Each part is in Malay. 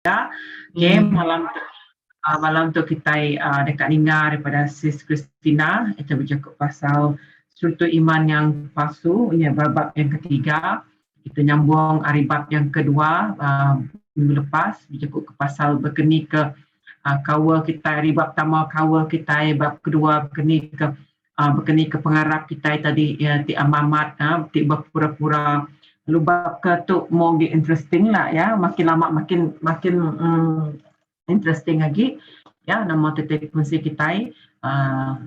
Okay, malam tu kita dekat dengar daripada Sis Christina, kita bercakap pasal struktur iman yang palsu, ya, bab yang ketiga. Kita nyambung hari bab yang kedua minggu lepas, bercakap ke pasal berkeni ke kawal kita, hari bab pertama kawal kita, bab kedua berkeni ke pengarap kita tadi, ya, ti amamat, ti berpura-pura. Lalu bab ke tu more interesting lah, ya, makin lama makin interesting lagi, ya, nama titik fungsi kita.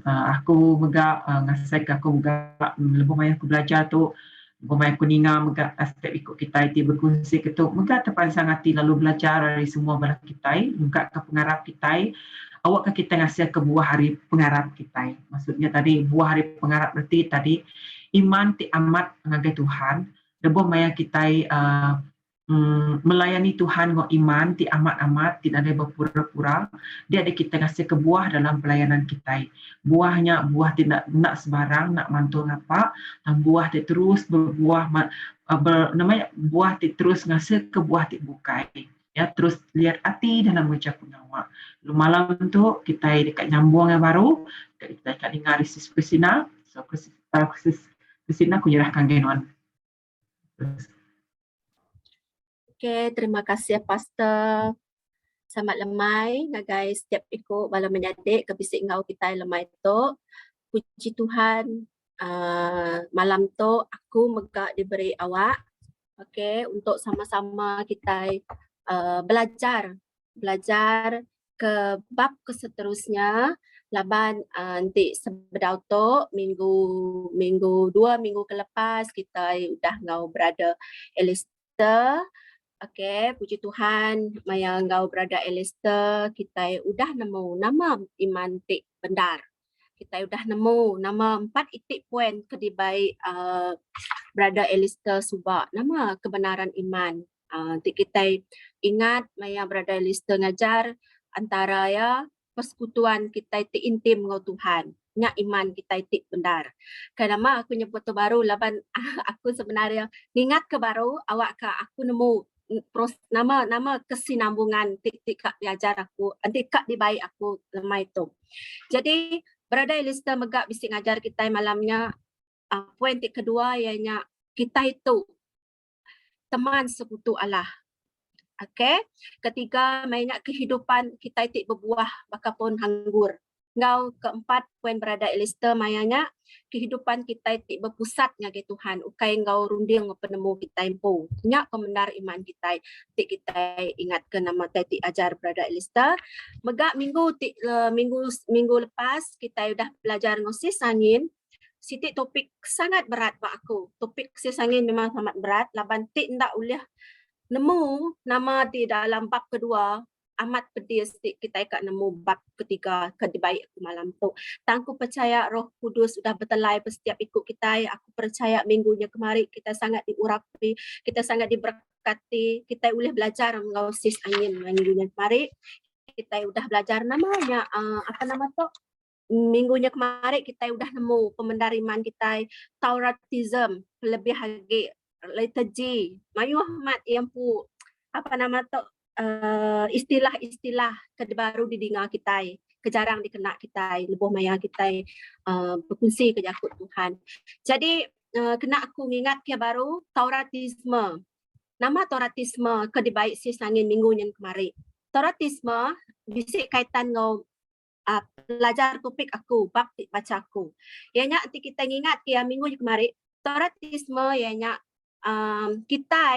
Aku mega ngasek aku mega lebih banyak aku belajar tu, lebih banyak aku ninga mega step ikut kita itu berfungsi itu mega terpansang hati lalu belajar dari semua bala kita, mega ke pengarap kita. Awak ke kita ngasih ke buah hari pengarap kita. Maksudnya tadi buah hari pengarap berarti tadi iman ti amat ngagai Tuhan, lebih maya kita melayani Tuhan dengan iman, ti amat-amat, tidak ada berpura-pura. Dia ada kita kasih ke buah dalam pelayanan kita. Buahnya, buah tidak nak sebarang, nak mantul apa, dan buah ti terus berbuah, namanya buah ti terus ngasih ke buah ti bukai. Ya, terus lihat hati dalam mengucap nawa. Lalu malam tu kita dekat nyambung yang baru, kita dekat dengar Sis Christina. So, Sis Christina, aku nyerahkan genuan. Okay, terima kasih Pastor. Selamat lemai, nagai setiap ikut bala menyadik kebisik ngau kita lemai tu. Puji Tuhan, malam tu aku megak diberi awak, okay, untuk sama-sama kita belajar ke bab keseterusnya. Laban nanti sebedau tu minggu 2 minggu ke lepas kita udah ngau berada Alistair. Okay, puji Tuhan, maya engkau berada Alistair, kita udah nemu nama iman tik bendar. Kita udah nemu nama 4 itik poin kedibai berada Alistair subak, nama kebenaran iman. Tik kita ingat maya berada Alistair ngajar antara ya persekutuan kita itik intim dengan Tuhan. Nyak iman kita itik bendar. Kenapa aku nyebut tu baru laban aku sebenarnya ingat ke baru awak ke aku nemu nama kesinambungan tik kak diajar aku, nanti kak dibaik aku lemai tu. Jadi berada Alistair megak bisik ngajar kita malamnya poin tik kedua ianya kita itu teman sekutu Allah. Okay. Ketiga mainnya kehidupan kita itu berbuah bakapun hanggur. Ngau keempat poin berada Alistair mayanya kehidupan kita itu berpusat ngage Tuhan. Ukai ngau runding penemu kita impu. Nyak pembenar iman kita. Tik kita ingat ke nama tadi ajar berada Alistair. Megak minggu lepas kita udah belajar ngosis angin. Sitik topik sangat berat pak aku. Topik sis angin memang sangat berat. Laban tik ndak ulih nemu nama di dalam bab kedua amat pedih kita ikat nemu bab ketiga kedibaik malam tu. Tangku percaya Roh Kudus sudah bertelai setiap ikut kita. Aku percaya minggunya kemarin kita sangat diurapi, kita sangat diberkati, kita boleh belajar mengosis angin minggunya kemarin. Kita sudah belajar namanya apa nama tu? Minggunya kemarin kita sudah nemu pemendariman kita Tauratism lebih lagi liturgi Mayu Ahmad yang pu apa nama tu istilah-istilah baru didengar kita kejarang dikenal kita lebih maya kita berfungsi ke jakut Tuhan. Jadi kena aku ingat ke baru Tauratisme. Nama Tauratisme ke dibaik si sangin minggu yang kemarin. Tauratisme bisik kaitan ngau pelajar topik aku bab baca aku. Ianya nanti kita ingat ke minggu yang kemarin Tauratisme ianya kita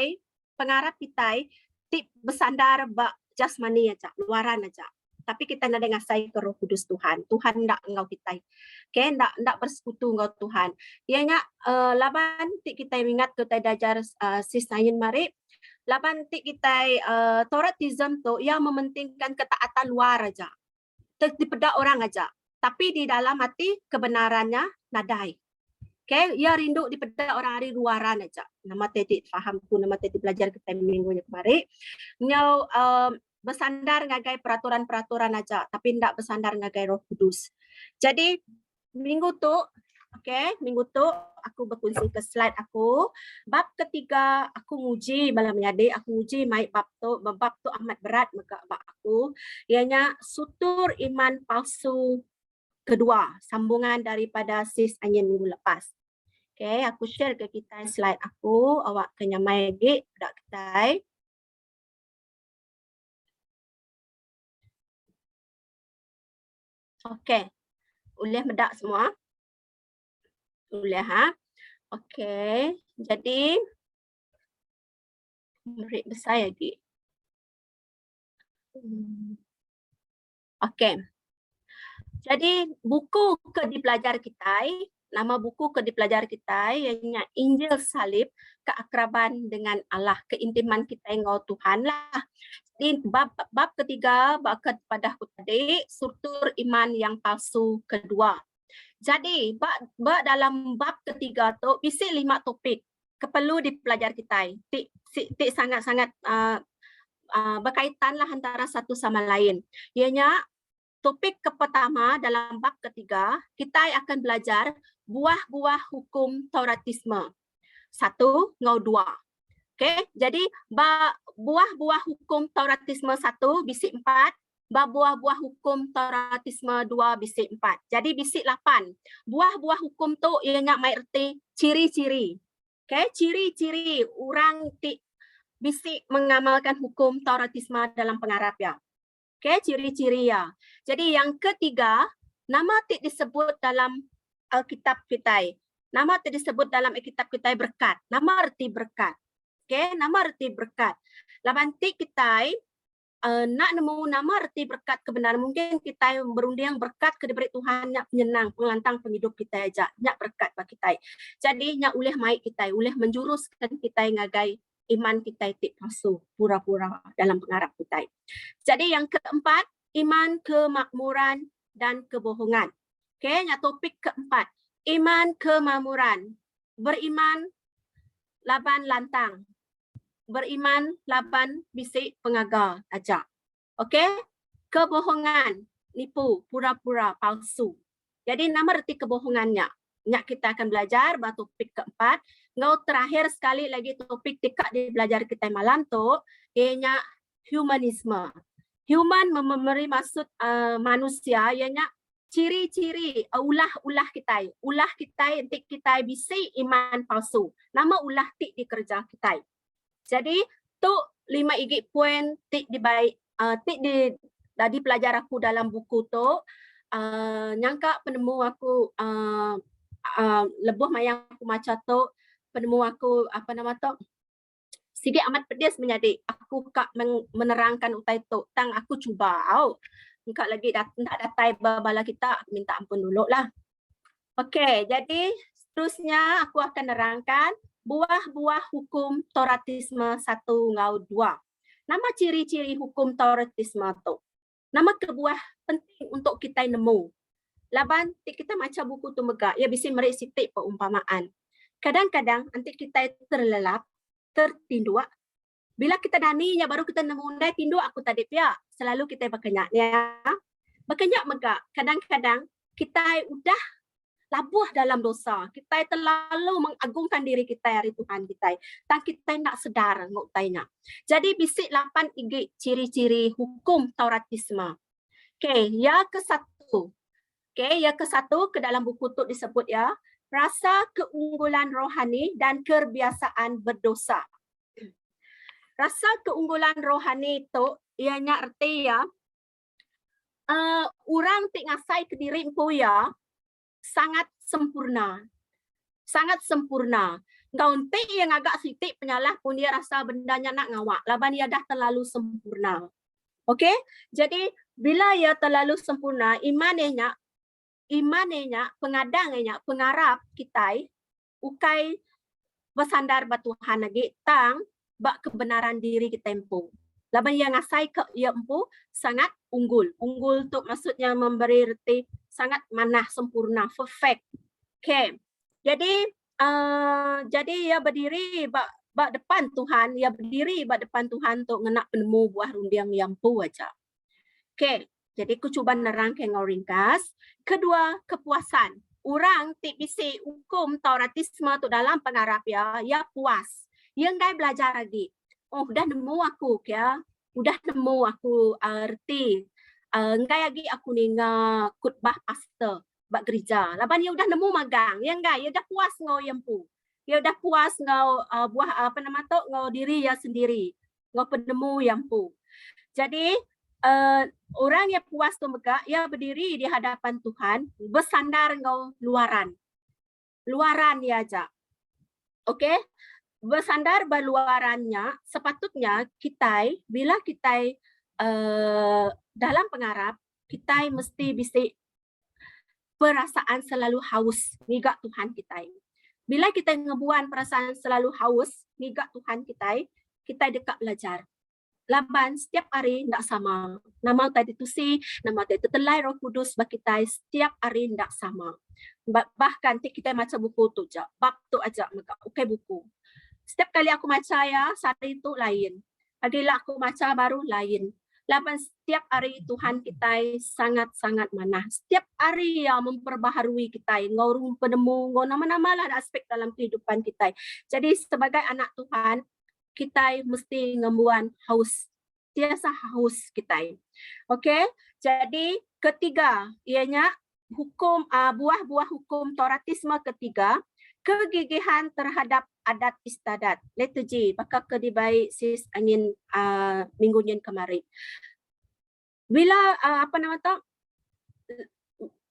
pengarap kita tip bersandar bak jasmani aja, luaran aja. Tapi kita nak ngasai ke Roh Kudus Tuhan. Tuhan ndak ngau kita. Okay, ndak bersekutu ngau Tuhan. Ianya laban tip kita ingat kita dajar sis sayin mari. Laban tip kita Tauratism tu yang mementingkan ketaatan luar aja. Dipedak orang aja. Tapi di dalam hati kebenarannya nadai. Okay, ia rindu di pedak orang hari luaran aja. Nama tadi faham pun nama tadi belajar kita minggu yang kemarin. Nyau bersandar ngagai peraturan-peraturan aja, tapi tidak bersandar ngagai Roh Kudus. Jadi minggu tu Okey, minggu tu aku berkongsi ke slide aku. Bab ketiga aku nguji malam ni adik, aku nguji mai bab tu amat berat maka bab aku. Ianya sutur iman palsu kedua, sambungan daripada sis Anyan minggu lepas. Okey, aku share ke kita slide aku, awak kena mai lagi dak kita. Okey, boleh medak semua? Boleh ha? Okey, jadi murid besar lagi. Okey. Jadi buku ke dipelajar kita, nama buku ke dipelajar kita ianya Injil Salib, keakraban dengan Allah, keintiman kita dengan Tuhan lah. Di bab ketiga bab kepada adik struktur iman yang palsu kedua. Jadi bab dalam bab ketiga tu isi 5 topik perlu dipelajar kita. Tik sangat-sangat berkaitan lah antara satu sama lain. Ianya topik pertama dalam bab ketiga, kita akan belajar buah-buah hukum Tauratisme. 1 ngau 2. Okey, jadi buah-buah hukum Tauratisme 1 bisik 4, buah-buah hukum Tauratisme 2 bisik 4. Jadi bisik 8. Buah-buah hukum tu ianya mai erti ciri-ciri. Okey, ciri-ciri orang bisik mengamalkan hukum Tauratisme dalam pengarap ya. Okey, ciri-ciri ya. Jadi yang ketiga, nama tik disebut dalam Alkitab kita. Nama tik disebut dalam Alkitab kita berkat. Nama erti berkat. Okey, nama erti berkat. Laban tik kita nak nemu nama erti berkat kebenaran, mungkin kita berunding berkat kediberi Tuhan nak penyenang, pengelantang penghidup kita aja, nak berkat bagi kita. Jadi nak uleh mai kita, uleh menjuruskan kita ngagai iman kita itu palsu, pura-pura dalam pengarap kita. Jadi yang keempat, iman kemakmuran dan kebohongan. Okey, yang topik keempat, iman kemakmuran. Beriman laban lantang. Beriman laban bisik pengagar aja. Okey, kebohongan, nipu, pura-pura, palsu. Jadi nama erti kebohongannya. Nyak kita akan belajar pada topik keempat. Ngau terakhir sekali lagi topik tikak di belajar kita malam tu, ianya humanisme. Human memberi maksud manusia, ianya ciri-ciri ulah kita. Ulah kita untuk kita bisi iman palsu. Nama ulah tik di kerja kita. Jadi tu 5 igit poin tik di baik tik di pelajar aku dalam buku tu. Nyangka penemu aku lebuh mayang aku macam tu, penemu aku apa nama tu sikit amat pedis menjadi aku kak menerangkan utai tu tang aku cuba engkau lagi nak datai bala kita minta ampun dulu lah. Okey, jadi seterusnya aku akan nerangkan buah-buah hukum Tauratisme 1 ngau 2. Nama ciri-ciri hukum Tauratisme tu. Nama kebuah penting untuk kita nemu. Laban kita baca buku tu megak, ya bisa merik sitik perumpamaan. Kadang-kadang nanti kita terlelap, tertinduk. Bila kita daninya baru kita nemu undai tinduk aku tadi pia. Selalu kita berkenyak ya. Berkenyak megak. Kadang-kadang kita udah labuh dalam dosa. Kita terlalu mengagungkan diri kita hari Tuhan kita. Dan kita nak sedar ngutainya. Jadi bisik 8 igit ciri-ciri hukum Tauratisme. Okey, ya ke-1. Okey, yang ke-1 ke dalam buku tu disebut ya, rasa keunggulan rohani dan kebiasaan berdosa. Rasa keunggulan rohani itu ianya erti ya, orang tik ngasai ke diri empu ya sangat sempurna. Sangat sempurna. Gaun tik yang agak sitik penyalah pun dia rasa bendanya nak ngawak. Laban dia dah terlalu sempurna. Okey? Jadi bila ia terlalu sempurna, imannya, pengadangnya, pengarap kita, ukai bersandar batuhan lagi, tang, bak kebenaran diri kita empu. Laban yang ngasai ke ia empu, sangat unggul. Unggul tu maksudnya memberi reti sangat manah, sempurna, perfect. Okay. Jadi ia berdiri bak depan Tuhan, ia berdiri bak depan Tuhan untuk ngenak penemu buah rundiang yang pu aja. Okay. Jadi aku cuba nerangkan ngau ringkas. Kedua, kepuasan. orang ti bisi hukum Tauratisme tu dalam pengarap ya, ya puas. Yang ngai belajar lagi. Oh, dah nemu aku ya. Udah nemu aku erti. Ngai lagi aku ni khutbah pastor bak gereja. Laban dia udah nemu magang. Yang ngai, dia dah puas ngau yang pu. Dia dah puas ngau buah apa nama tu ngau diri ya sendiri. Ngau penemu yang pu. Jadi orang yang puas tu megak, ia berdiri di hadapan Tuhan, bersandar ngau luaran. Luaran dia aja. Okey? Bersandar berluarannya, sepatutnya kita, bila kita dalam pengarap, kita mesti bisa perasaan selalu haus ngigak Tuhan kita. Bila kita ngebuan perasaan selalu haus ngigak Tuhan kita dekat belajar. Laban setiap hari tidak sama. Nama tadi tu si, nama tadi tu telai Roh Kudus bagi kita setiap hari tidak sama. Bahkan kita macam buku tu je, bab tu aja maka buku. Setiap kali aku baca ya, hari itu lain. Adalah aku baca baru lain. Laban setiap hari Tuhan kita sangat-sangat mana. Setiap hari yang memperbaharui kita. Ngau penemu, ngau nama-nama lah aspek dalam kehidupan kita. Jadi sebagai anak Tuhan, kita mesti ngembuan haus. Tiasa haus kita. Okey? Jadi ketiga, ianya hukum buah-buah hukum Tauratisme ketiga, kegigihan terhadap adat istiadat. Letter J, bakal kedibai sis angin minggu yang kemarin. Bila apa nama tu?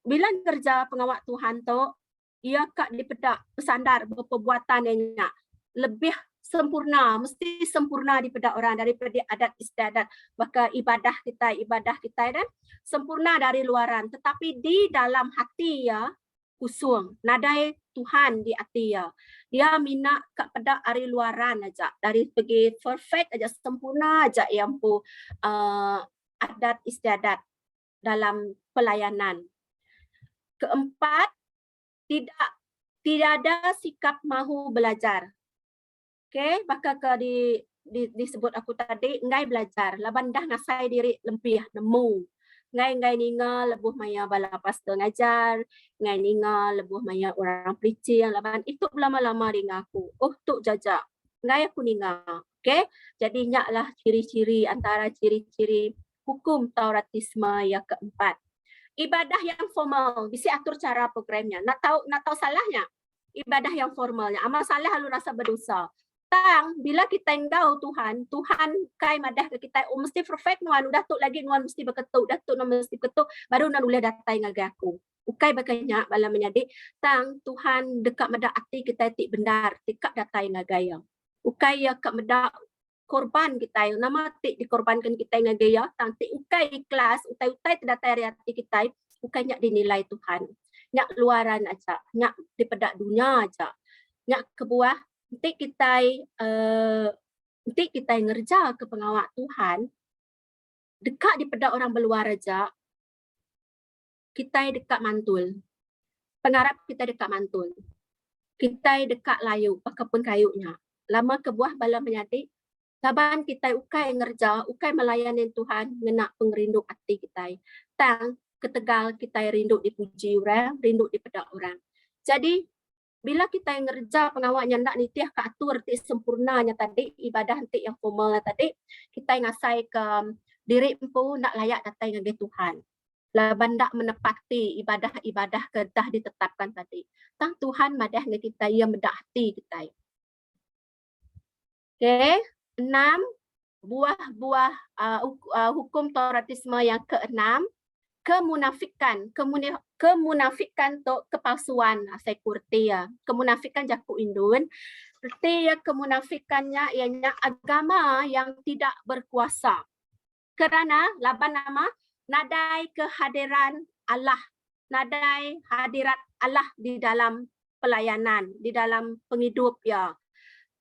Bila kerja pengawal Tuhan tu, ia kak dipedak bersandar berperbuatan yang lebih sempurna, mesti sempurna dipedak orang daripada adat istiadat. Bakal ibadah kita dan sempurna dari luaran, tetapi di dalam hati ya kusung. Nadai Tuhan di hati ya. Dia minat kat pada hari luaran aja. Dari pergi perfect aja, sempurna aja yang pu adat istiadat dalam pelayanan. Keempat, tidak ada sikap mahu belajar. Okey, bakal ke disebut aku tadi, ngai belajar. Laban dah ngasai diri lebih nemu. Ngai ninga lebuh maya bala pastor ngajar, ngai ninga lebuh maya orang preaching laban itu lama-lama dengan aku. Oh tuk jajak. Ngai aku ninga. Okey? Jadi nyaklah ciri-ciri antara ciri-ciri hukum Tauratisme yang keempat. Ibadah yang formal, bisa atur cara programnya. Nak tahu salahnya? Ibadah yang formalnya. Amal saleh lalu rasa berdosa. Bila kita engkau Tuhan kai madah ke kita mesti perfect nuan udah tuk lagi nuan mesti berketuk dah tuk nuan mesti berketuk baru nuan boleh datang ngagak aku ukai bakanya bala menjadi Tuhan dekat madah hati kita tik benar tikak datang ngagaya ukai ya kat madah korban kita nama tik dikorbankan kita ngagaya tik ukai ikhlas utai terdatai hati kita ukai nyak dinilai Tuhan nyak luaran aja nyak di pedak dunia aja nyak kebuah nanti kita ngerja ke pengawal Tuhan dekat di pedak orang berluar aja kita dekat mantul pengarap kita dekat mantul kita dekat layu pakapun kayunya lama kebuah bala menyati saban kita ukai ngerja ukai melayani Tuhan ngena pengerindu hati kita ketegal kita rindu dipuji orang rindu di pedak orang jadi bila kita yang ngerja pengawalnya nak nitiah ke atur ti sempurnanya tadi ibadah nanti yang formal tadi kita ngasai ke diri empu nak layak datang dengan Tuhan. Laban nak menepati ibadah-ibadah kedah ditetapkan tadi. Tuhan madah dengan kita yang mendak hati kita. Okey, 6 buah-buah hukum Tauratisme yang ke-6 kemunafikan tu kepalsuan saya kurti ya kemunafikan jaku indun berarti ya kemunafikannya ianya agama yang tidak berkuasa kerana laban nama nadai kehadiran Allah nadai hadirat Allah di dalam pelayanan di dalam penghidup ya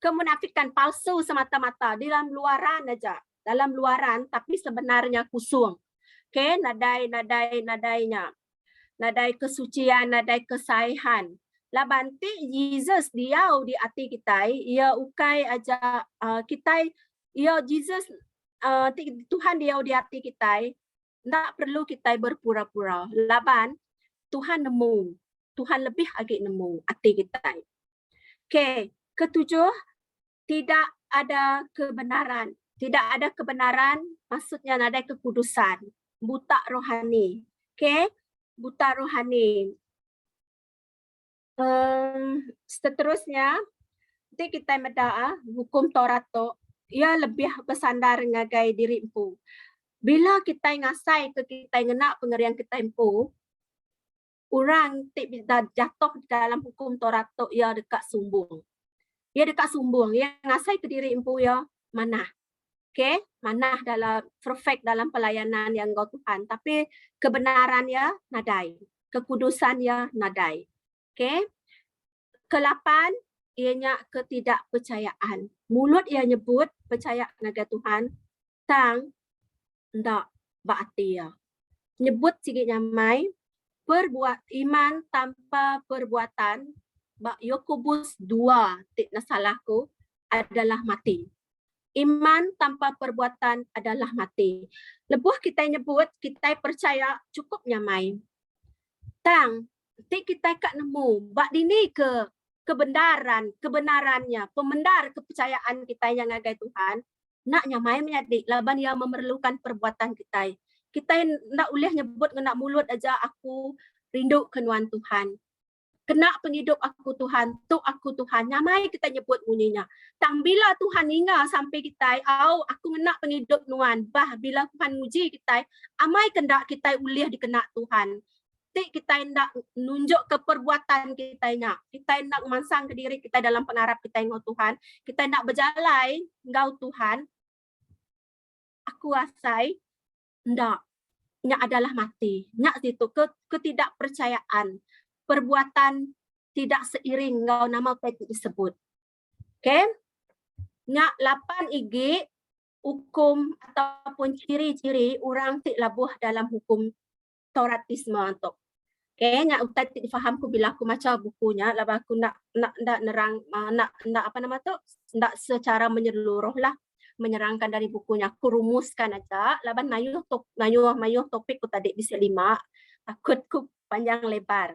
kemunafikan palsu semata-mata di dalam luaran aja dalam luaran tapi sebenarnya kusung. Okay, nadainya. Nadai kesucian, nadai kesahihan. Labanti Jesus dia di hati kita, ia ukai aja kita, ia Jesus Tuhan dia di hati kita, tak perlu kita berpura-pura. Laban Tuhan nemu. Tuhan lebih agi nemu hati kita. Okey, ketujuh, tidak ada kebenaran. Tidak ada kebenaran maksudnya ada kekudusan. Buta rohani. Okey, buta rohani. Seterusnya, nanti kita meda hukum Taurat tu, ia lebih bersandar ngagai diri empu. Bila kita ngasai ke kita ngena pengerian kita empu, orang dah jatuh dalam hukum Taurat tu, ia dekat sumbung. Ia dekat sumbung, ia ngasai ke diri empu ya manah. Okey, manah dalam perfect dalam pelayanan yang engkau Tuhan, tapi kebenarannya nadai, kekudusannya nadai. Okey. Ke-8, ianya ketidakpercayaan. Mulut ia nyebut percaya kepada Tuhan, tang ndak berarti ya. Nyebut sikit nyamai, perbuat iman tanpa perbuatan, bak Yakobus 2 tik nasalahku adalah mati. Iman tanpa perbuatan adalah mati. Lebuh kita nyebut, kita percaya cukup nyamai. Tang, tik kita kat nemu, bak dini ke kebenarannya, pemendar kepercayaan kita yang ngagai Tuhan, nak nyamai menyadik, laban ia memerlukan perbuatan kita. Kita nak boleh nyebut nak mulut aja aku rindu kenuan Tuhan. Kena penghidup aku Tuhan, tu aku Tuhan. Nyamai kita nyebut bunyinya. Tang bila Tuhan ingat sampai kita, aku nak penghidup nuan. Bah bila Tuhan muji kita, amai kendak kita boleh dikenak Tuhan. Kita nak nunjuk ke perbuatan kita nak. Kita nak mansang ke diri kita dalam pengarap kita dengan Tuhan. Kita nak berjalan dengan Tuhan. Aku asai ndak. Nya adalah mati. Nya situ ketidakpercayaan. Perbuatan tidak seiring ngau nama kita disebut. Okey? Nya 8 igi hukum ataupun ciri-ciri orang tik labuh dalam hukum Tauratisme tu. Okay, nak utai difahamku bila aku baca bukunya, lalu aku nak nerang nak apa nama tu, nak secara menyeluruh lah menyerangkan dari bukunya. Aku rumuskan aja, laban mayuh topik ku tadi bisa 5, takutku panjang lebar.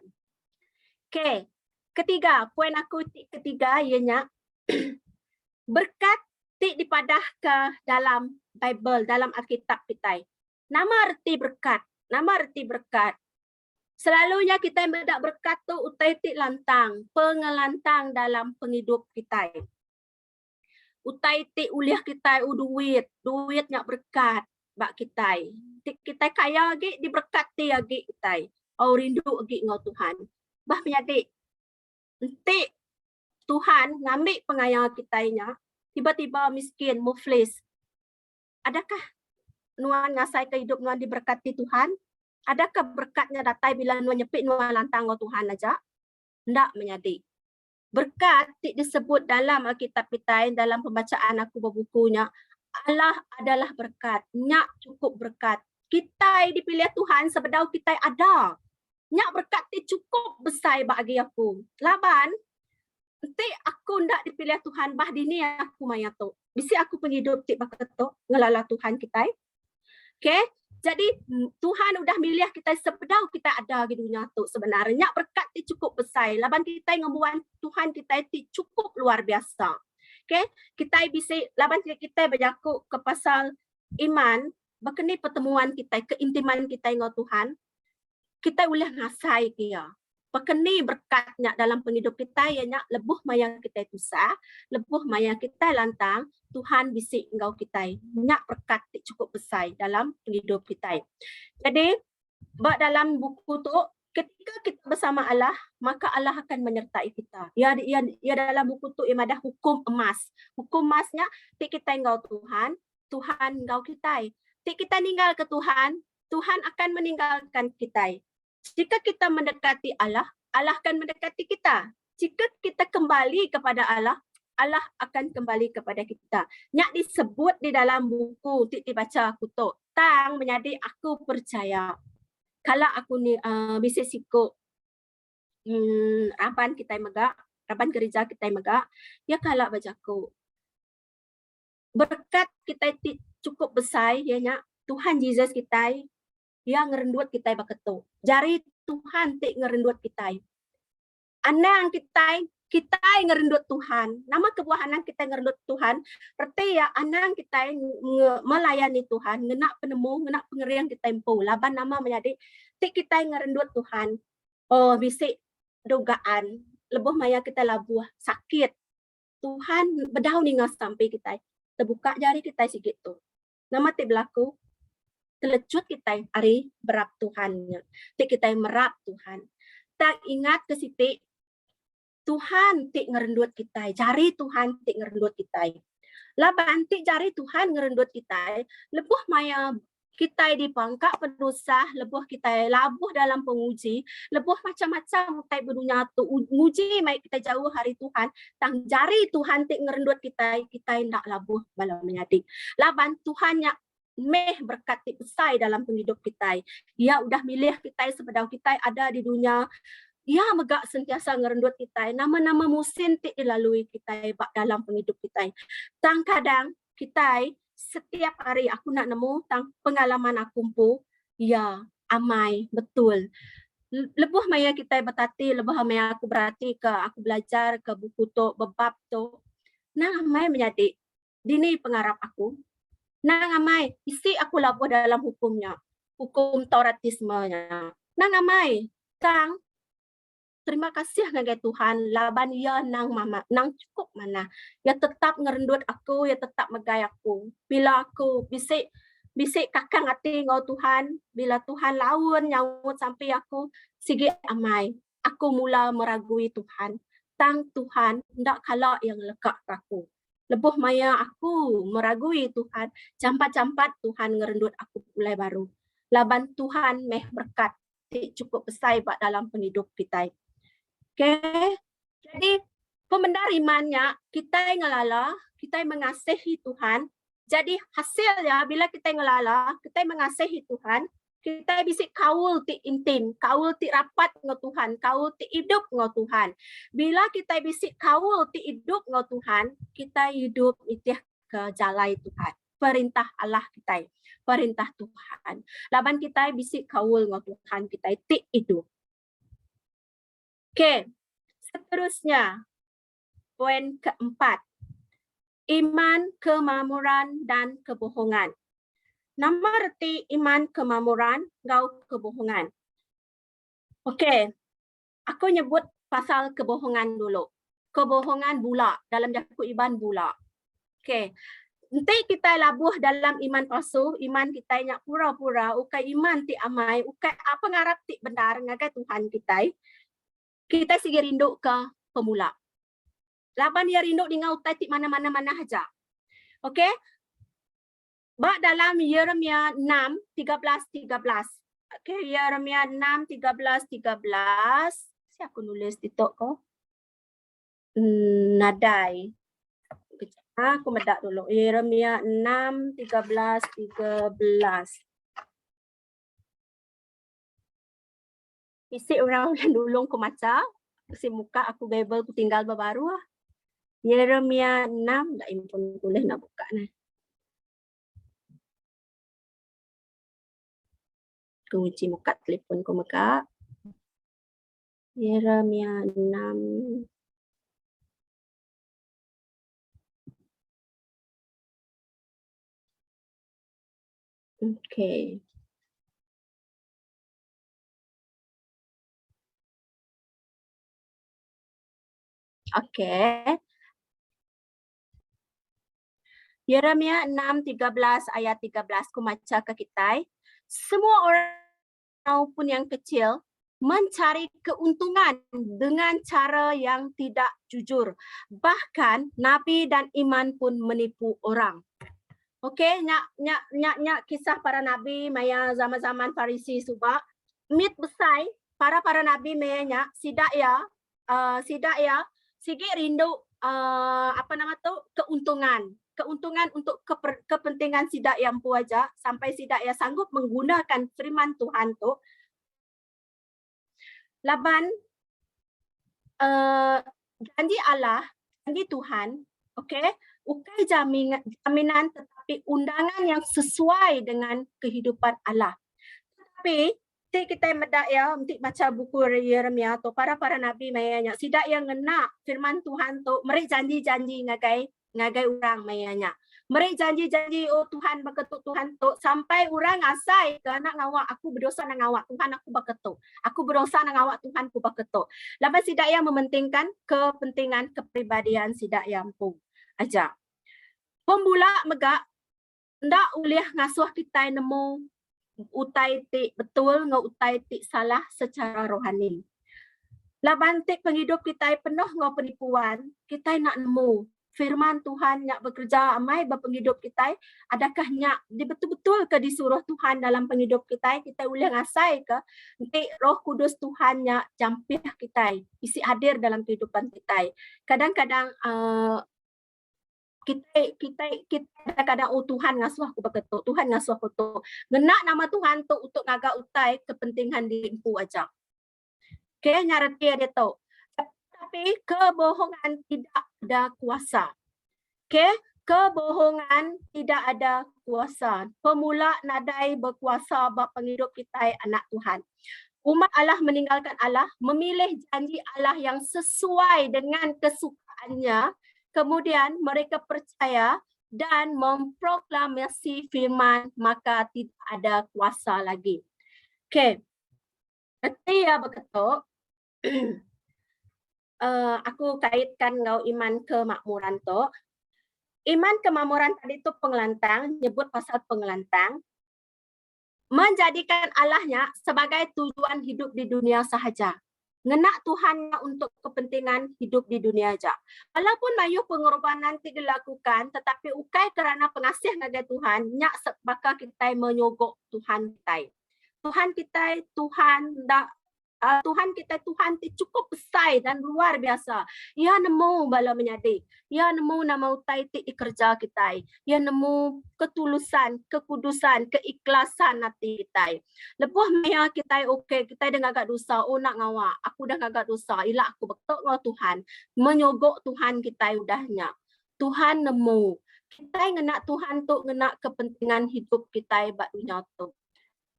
Okay, ketiga, poin aku ketiga ianya berkat tik dipadah ke dalam Bible, dalam Alkitab kita. Nama arti berkat. Selalunya kita mendak berkat tu utai tik lantang, pengelantang dalam penghidup kita. Utai tik uliah kita duit nyak berkat bak kita. Kita kaya lagi diberkati lagi kita. Rindu lagi ngau Tuhan. Bah menjadi entik Tuhan ngambil pengayang kita nya, tiba-tiba miskin, muflis. Adakah nuan ngasai kehidup nuan diberkati Tuhan? Adakah berkatnya datang bila nuan nyepik nuan lantang ngau Tuhan aja? Ndak menjadi. Berkat disebut dalam Alkitab kita, dalam pembacaan aku berbukunya, Allah adalah berkat. Nyak cukup berkat. Kita dipilih Tuhan sebedau kita ada. Nyak berkat cukup besar bagi aku. Laban, nanti aku ndak dipilih Tuhan, bah dini aku maya tu. Bisi aku penghidup tik baketok ngelala Tuhan kita. Okay? Jadi Tuhan udah milih kita sebedau kita ada di dunia tu sebenarnya berkat itu cukup besar. Laban kita ngebuat Tuhan kita itu cukup luar biasa. Okay? Kita bisa laban kita berjaku ke pasal iman, berkini pertemuan kita, keintiman kita dengan Tuhan, kita boleh ngasai dia. Berkini berkatnya dalam penghidup kita ianya lebuh maya kita susah, lebuh maya kita lantang, Tuhan bisik engkau kita. Nyak berkat cukup besar dalam penghidup kita. Jadi, dalam buku tu, ketika kita bersama Allah, maka Allah akan menyertai kita. Ya dalam buku tu ada hukum emas. Hukum emasnya, kita engkau Tuhan, Tuhan engkau kita. Kita ninggal ke Tuhan, Tuhan akan meninggalkan kita. Jika kita mendekati Allah, Allah akan mendekati kita. Jika kita kembali kepada Allah, Allah akan kembali kepada kita. Nyak disebut di dalam buku, dibaca aku tu. Tang menjadi aku percaya. Kalau aku ni bisa sikuk raban kita megak, raban gereja kita megak, ya kalau baca aku. Berkat kita cukup besar, ya nyak Tuhan Yesus kita yang ngerendut kita baketu. Jari Tuhan tik ngerendut kita. anang kita ngerendut Tuhan. Nama kebuah anang kita ngerendut Tuhan. Berarti ya anang kita melayani Tuhan, ngenak penemu, ngenak pengeriang kita impu. Laban nama menjadi tik kita ngerendut Tuhan. Oh, bisik dugaan. Lebuh maya kita labuh sakit. Tuhan bedau nih sampai kita. Terbuka jari kita sikit tu. Nama tik berlaku. Telecut kita hari berap Tuhannya. Tik kita merap Tuhan. Tak ingat ke sitik Tuhan tik ngerendut kita, jari Tuhan tik ngerendut kita. Laban tik jari Tuhan ngerendut kita, lebuh maya kita dipangkak pendosa, lebuh kita labuh dalam penguji, lebuh macam-macam kita berdunia tu uji mai kita jauh hari Tuhan, tang jari Tuhan tik ngerendut kita hendak labuh malam menyadik. Laban Tuhannya meh berkat tik besar dalam penghidup kita. Dia udah milih kita sebedau kita ada di dunia. Ya, megak sentiasa ngerendut kita. Nama-nama musim tik dilalui kita dalam penghidup kita. Kadang kita setiap hari aku nak nemu tang pengalaman aku pun, ya, amai, betul. Lebuh maya kita bertati, lebuh maya aku berarti ke aku belajar ke buku tu, bebab tu. Nang amai menjadi, dini pengarap aku. Nang amai, isi aku labuh dalam hukumnya, hukum Tauratismenya. Nang amai, tang terima kasih ngagai Tuhan laban ya nang mama nang cukup mana ya tetap ngerendut aku ya tetap megai aku bila aku bisik kakang hati ngau Tuhan bila Tuhan lawan nyawut sampai aku sigi amai aku mula meragui Tuhan tang Tuhan ndak kala yang lekak aku lebuh maya aku meragui Tuhan campat-campat Tuhan ngerendut aku mulai baru laban Tuhan meh berkat cukup besar dalam penghidup kita. Okay. Jadi pemendarimannya kita ngelala, kita mengasihi Tuhan. Jadi hasilnya bila kita ngelala, kita mengasihi Tuhan, kita bisa kaul ti intim, kaul ti rapat dengan Tuhan, kaul ti hidup dengan Tuhan. Bila kita bisa kaul ti hidup dengan Tuhan, kita hidup itu ke jalan Tuhan. Perintah Allah kita, perintah Tuhan. Laban kita bisa kaul dengan Tuhan, kita ti hidup. Oke, seterusnya poin keempat, iman, kemakmuran dan kebohongan. Nama reti iman, kemakmuran, gau kebohongan. Oke, aku nyebut pasal kebohongan dulu. Kebohongan bula dalam Yakub Iban bula. Oke, nanti kita labuh dalam iman palsu, iman kita nyak pura-pura, ukai iman ti amai, ukai apa ngarap ti benar ngagai Tuhan kita sige rindu ke pemula. Laban dia rindu dengan utai ti mana-mana aja. Okey? Ba dalam Yeremia 6:13. Okey, Yeremia 6:13. Si aku nulis di tok ko. Nadai. Aku medak dulu. Yeremia 6:13. Isi orang yang dulung ku maca, si muka aku Bible ku tinggal baru lah. Yeremia 6, dah impun boleh nak buka ni. Ku uji muka telefon ku muka. Yeremia 6. Okay. Okay. Yeremia 6:13 ayat 13 ku baca ke kita. Semua orang maupun yang kecil mencari keuntungan dengan cara yang tidak jujur. Bahkan nabi dan iman pun menipu orang. Okey, nyak kisah para nabi maya zaman-zaman Farisi subak. Mit besar para nabi maya sidak ya sigi rindu apa nama tu keuntungan untuk kepentingan sidak yang pu aja sampai sidak ya sanggup menggunakan firman Tuhan tu laban janji Allah, janji Tuhan, okey, bukan jaminan tetapi undangan yang sesuai dengan kehidupan Allah. Tetapi Ti kita medak ya, nanti baca buku Yeremia tu para nabi mayanya. Sidak yang ngena firman Tuhan tu, mereka janji-janji ngagai orang mayanya. Mereka janji-janji oh Tuhan berketuk Tuhan tu sampai orang asai ke anak ngawak aku berdosa nang ngawak Tuhan aku berketuk. Aku berdosa nang ngawak Tuhan aku berketuk. Lepas sidak yang mementingkan kepentingan kepribadian sidak yang pun aja. Pembula megak ndak uliah ngasuh kita nemu utai tik betul ngau utai tik salah secara rohani. Laban tik penghidup kita penuh ngau penipuan, kita nak nemu firman Tuhan nak bekerja amai berpenghidup kita, adakah nak betul-betul ke disuruh Tuhan dalam penghidup kita boleh ngasai ke nanti Roh Kudus Tuhan nak jampih kita, isi hadir dalam kehidupan kita. Kadang-kadang kita kadang-kadang oh Tuhan ngasuh aku berketuk, Tuhan ngasuh aku tu. Ngenak nama Tuhan tu untuk ngagak utai kepentingan diriku aja. Okay, nyarati dia tu. Tapi kebohongan tidak ada kuasa. Okay, kebohongan tidak ada kuasa. Pemula nadai berkuasa bab penghidup kita anak Tuhan. Umat Allah meninggalkan Allah, memilih janji Allah yang sesuai dengan kesukaannya. Kemudian mereka percaya dan memproklamasi firman, maka tidak ada kuasa lagi. Okay. Berarti ya berketuk, aku kaitkan ngau iman kemakmuran tu. Iman kemakmuran tadi tu pengelantang, nyebut pasal pengelantang. Menjadikan Allahnya sebagai tujuan hidup di dunia sahaja. Ngenak Tuhan untuk kepentingan hidup di dunia aja. Walaupun mayu pengorbanan tidak dilakukan, tetapi ukai kerana pengasih naga Tuhan, nyak bakal kita menyogok Tuhan kita. Tuhan kita, Tuhan kita cukup besar dan luar biasa. Ia nemu bala menyadi. Ia nemu nama utai ti kerja kita. Ia nemu ketulusan, kekudusan, keikhlasan hati kita. Lepas maya kita okey, kita dah ngagak dosa, oh nak ngawak, aku dah ngagak dosa, ilah aku betul ngau Tuhan. Menyogok Tuhan kita udahnya. Tuhan nemu. Kita ngenak Tuhan tu ngenak kepentingan hidup kita bak dunia tu.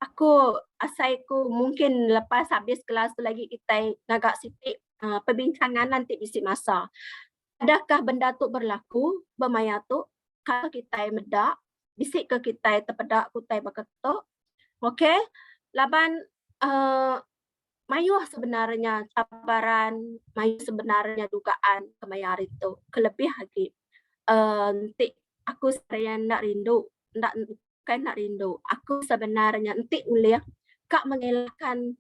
Aku asaiku mungkin lepas habis kelas tu lagi kita ngagak sitik perbincangan nanti isi masa. Adakah benda tu berlaku bermaya tu kalau kita medak bisik ke kita terpedak kutai berketuk. Okey. Laban mayu sebenarnya cabaran, mayu sebenarnya dugaan kemayar itu. Kelebih lagi. Nanti aku saya nak rindu, nak rindu. Aku sebenarnya nanti uliah kak mengelakkan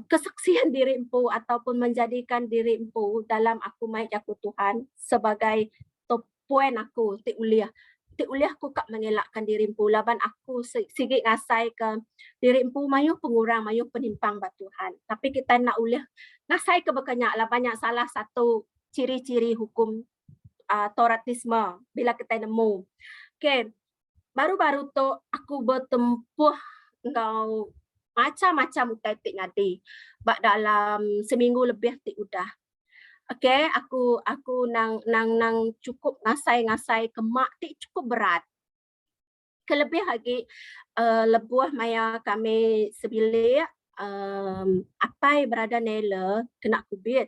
kesaksian diri empu ataupun menjadikan diri empu dalam aku mai aku Tuhan sebagai top poin aku nanti uliah aku kak mengelakkan diri empu laban aku sikit ngasai ke diri empu mayu pengurang mayu penimpang bat Tuhan. Tapi kita nak uliah ngasai ke berkenyak lah banyak salah satu ciri-ciri hukum Toratisme bila kita nemu. Okay. Baru-baru tu aku bertempuh engkau macam-macam utai-tik ngadi. Bak dalam seminggu lebih tik udah. Okey, aku nang cukup ngasai kemak tik cukup berat. Kelebih lagi lebuh maya kami sebilik apai berada nela kena COVID.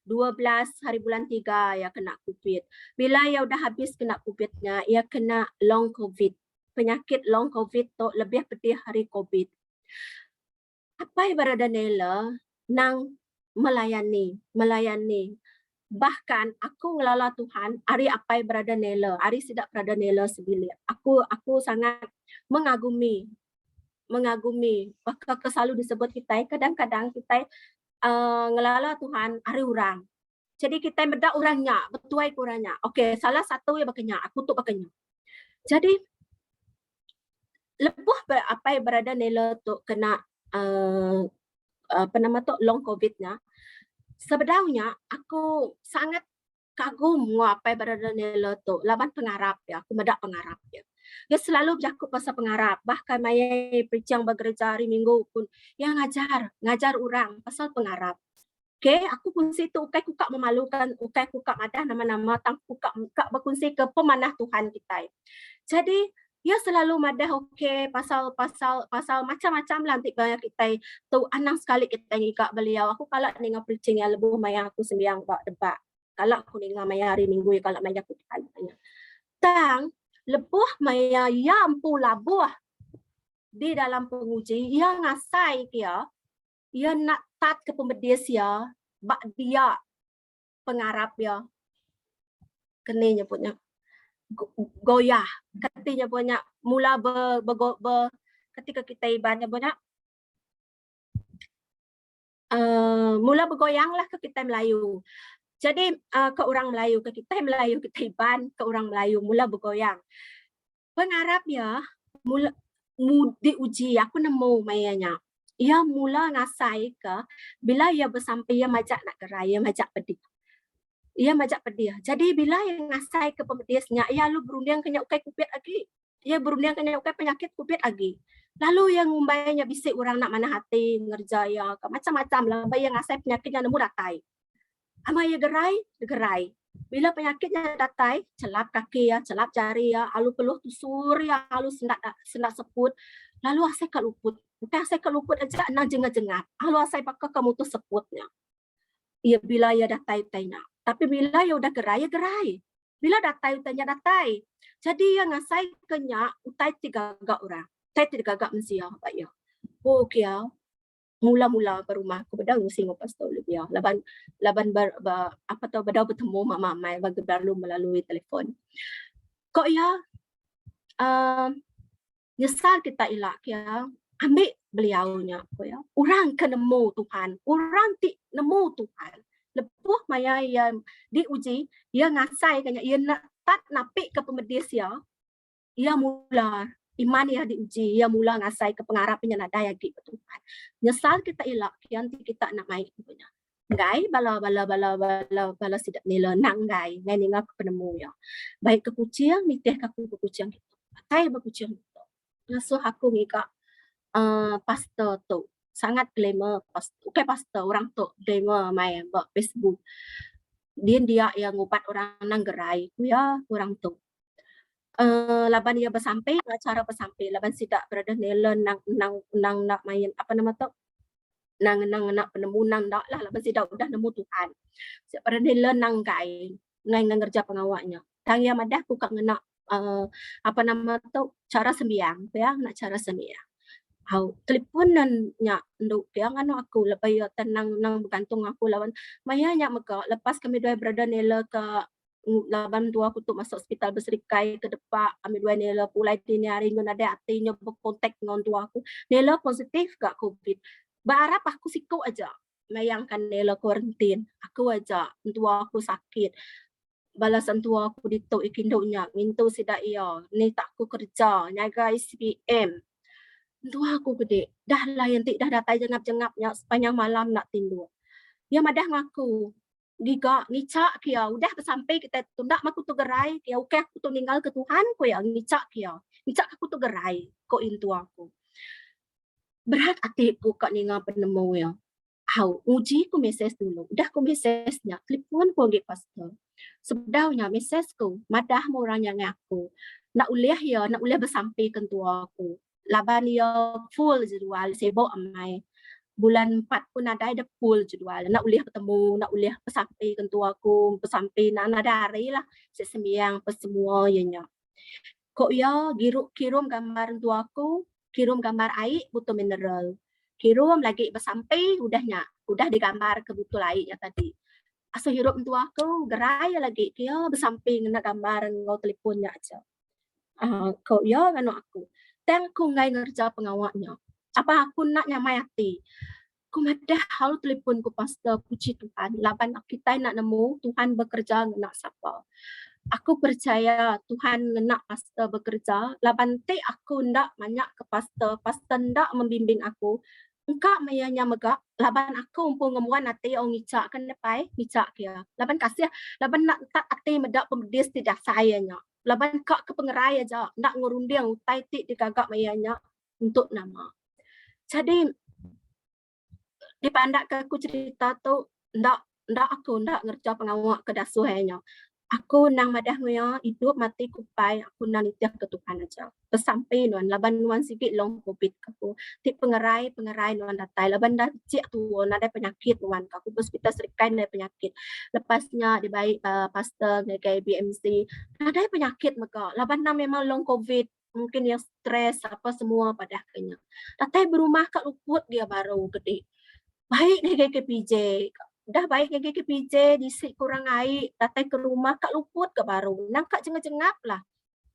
12 hari bulan 3 ya kena COVID. Bila ya udah habis kena COVID-nya, ia kena long COVID. Penyakit long COVID tu lebih pedih hari COVID. Apa yang berada nela nang melayani. Bahkan aku ngelala Tuhan, hari apa yang berada nela, hari tidak berada nela sebilik. Aku sangat mengagumi. Bahkan selalu disebut kita, kadang-kadang kita ngelala Tuhan hari orang. Jadi kita bedak orangnya, betuai orangnya. Okey, salah satu yang berkenyak, aku tu berkenyak. Jadi lebuh apa yang berada nela tu kena apa nama tu long COVID-nya. Sebenarnya aku sangat kagum apa yang berada nela tu. Laban pengarap ya, aku bedak pengarap ya. Dia selalu bercakap pasal pengarap. Bahkan maya percang bergereja hari Minggu pun yang ngajar orang pasal pengarap. Okay, aku kongsi tu ukai kukak memalukan, ukai kukak madah nama-nama tang kukak berkongsi ke pemanah Tuhan kita. Jadi Ia selalu madah okey pasal macam-macam lah nanti banyak kita tu anang sekali kita ngikak beliau. Aku kalau ninga preaching yang lebuh maya aku sembiang bak debat. Kalau aku ninga maya hari Minggu ya kalau maya aku tanya. Tang lebuh maya ya ampu labuh di dalam penguji ia ngasai kia. Ia nak tat ke pembedis ya. Bak dia pengarap ya. Kene nyebutnya goyah. Katanya banyak mula ketika kita ibadah banyak mula bergoyang lah ke kita Melayu. Jadi ke orang Melayu, ke kita Melayu, kita iban ke orang Melayu mula bergoyang. Pengarap ya mula diuji aku nemu mayanya. Ia mula ngasai ke bila ia bersampai ia majak nak gerai, ia majak pedih. Ia majak pedih. Jadi bila yang ngasai ke pembedisnya, ia lu berunding kena ukai kupit lagi. Ia berunding kena ukai penyakit kupit lagi. Lalu yang ngumbainya bisik orang nak mana hati ngerjaya ke macam-macam lah. Bayi yang ngasai penyakitnya nemu datai. Ama ia gerai. Bila penyakitnya datai, celap kaki ya, celap jari ya, alu peluh tusur ya, alu sendak seput. Lalu asai ke luput. Bukan asai ke luput aja nang jengat-jengat. Alu asai pakai kamu tu seputnya. Ia bila ia datai tanya. Tapi bila ia udah gerai, ya gerai. Bila datai, tanya datai. Jadi ia ngasai kenyak, utai tiga gak orang. Utai tiga gak mensia, Pak ya. Oh, kia. Mula-mula ke rumah aku bedau singo pastor lebih ya. Laban apa tahu bedau bertemu mama mai bagi berlalu melalui telefon. Kok ya nyesal kita ilak ya. Ambil beliaunya kok ya. Orang ke nemu Tuhan. Orang ti nemu Tuhan. Lepuh maya yang diuji, ia ngasai kanya ia nak tat napik ke pembedis ya. Ia mula iman ia diuji, ia mula ngasai ke pengarapnya nak daya di Tuhan. Nyesal kita ilak nanti kita nak mai punya. Ngai bala sidak nila nang ngai ninga ke penemu ya. Baik ke kucing ni teh aku ke kucing gitu. Tai ba kucing gitu. Ngasuh aku ngika pastor tu sangat glamour pastor orang tu glamour mai buat Facebook dia yang ngupat orang nang gerai ya orang tu laban dia bersampai acara bersampai laban sidak berada nelen nang nak main apa nama tu nang nak penemu nang dak lah laban sidak udah nemu Tuhan siap berada nelen nang gai ngai ngerja pengawaknya tang ya madah ku kak ngena apa nama tu cara sembiang ya nak cara sembiang hau teleponan nya nduk yang anu aku lepas ya tenang nang bergantung aku lawan maya nya maka lepas kami dua berada nela ke laban tua aku tu masuk hospital berserikai ke depan kami dua nela pulai dini hari ngun ada artinya berkontak dengan tua aku nela positif gak covid berharap aku siku aja mayangkan nela kuarantin aku aja tua aku sakit balasan tua aku ditok ikinduknya mintu sidak iya ni tak aku kerja nyaga SPM dua aku gede. Dah lah yang dah datai jengap-jengapnya sepanjang malam nak tidur. Dia madah ngaku. Giga ngicak kia udah sampai kita tundak maku tu gerai kia oke aku tu ninggal ke Tuhan ko ya ngicak kia. Ngicak aku tu gerai ko intu aku. Berat hatiku kak ningal penemu ya. Hau uji ku mesej dulu. Udah ku mesejnya telepon ku ngi pastor. Sebedaunya mesejku madah mu orang yang aku. Nak uliah ya, nak uliah bersampai ke tua aku. Laban dia full jadual sibuk amai bulan 4 pun ada full jadual nak uliah bertemu nak uliah pesampai kentua aku pesampai nak dari lah sembiang semua ianya kok ya kirim gambar tua aku kirim gambar air butuh mineral kirim lagi bersampai udah digambar ke butuh airnya tadi asal hirup tua aku gerai lagi dia bersampai nak gambar ngau teleponnya aja kok ya kan aku tang aku ngai ngerja pengawaknya apa aku nak nyamai hati aku madah hal telefon ku pastor puji Tuhan laban kita nak nemu Tuhan bekerja nak siapa aku percaya Tuhan nak pastor bekerja laban te aku ndak banyak ke pastor ndak membimbing aku engkau mayanya megak laban aku umpung ngemuan hati orang ngicak kan depai ngicak kia laban kasih laban nak tak hati medak pembedis tidak sayanya laban kak ke pengerai aja nak ngurunding utai tik digagak mayanya untuk nama jadi dipandak ke aku cerita tu ndak aku ndak ngerja pengawak ke dasuhnya Aku nang madah ngoyo hidup mati kupai aku nang nitiah ke Tuhan aja. Sampai nuan laban nuan sikit long covid aku. Ti pengerai nuan datai laban dah cik tu ada penyakit nuan aku hospital serikai ada penyakit. Lepasnya di baik pastor kayak BMC ada penyakit maka laban nang memang long covid mungkin yang stres apa semua pada akhirnya. Datai berumah kat luput dia baru gede. Baik kayak KPJ dah baik lagi ke PJ disik kurang air datang ke rumah kak luput ke baru nang kak jengap-jengap lah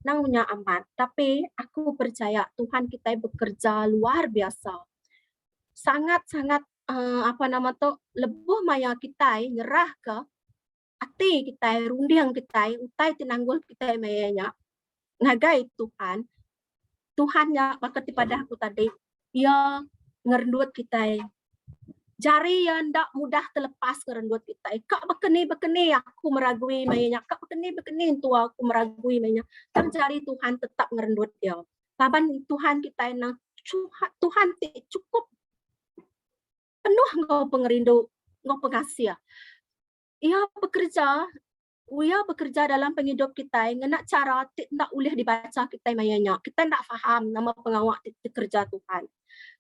nang punya amat tapi aku percaya Tuhan kita bekerja luar biasa sangat-sangat apa nama tu lebuh maya kita nyerah ke hati kita rundiang kita utai tinanggul kita mayanya ngagai Tuhannya maka pada aku tadi ia ngerendut kita jari yang tak mudah terlepas kerendut kita. Kak berkeni aku meragui mainnya. Kak berkeni tu aku meragui mainnya. Dan jari Tuhan tetap ngerendut dia. Laban Tuhan kita yang Tuhan cukup penuh ngau pengerindu, ngau pengasih. Ia bekerja dalam penghidup kita ngena cara tidak boleh dibaca kita mayanya. Kita tidak faham nama pengawak kerja Tuhan.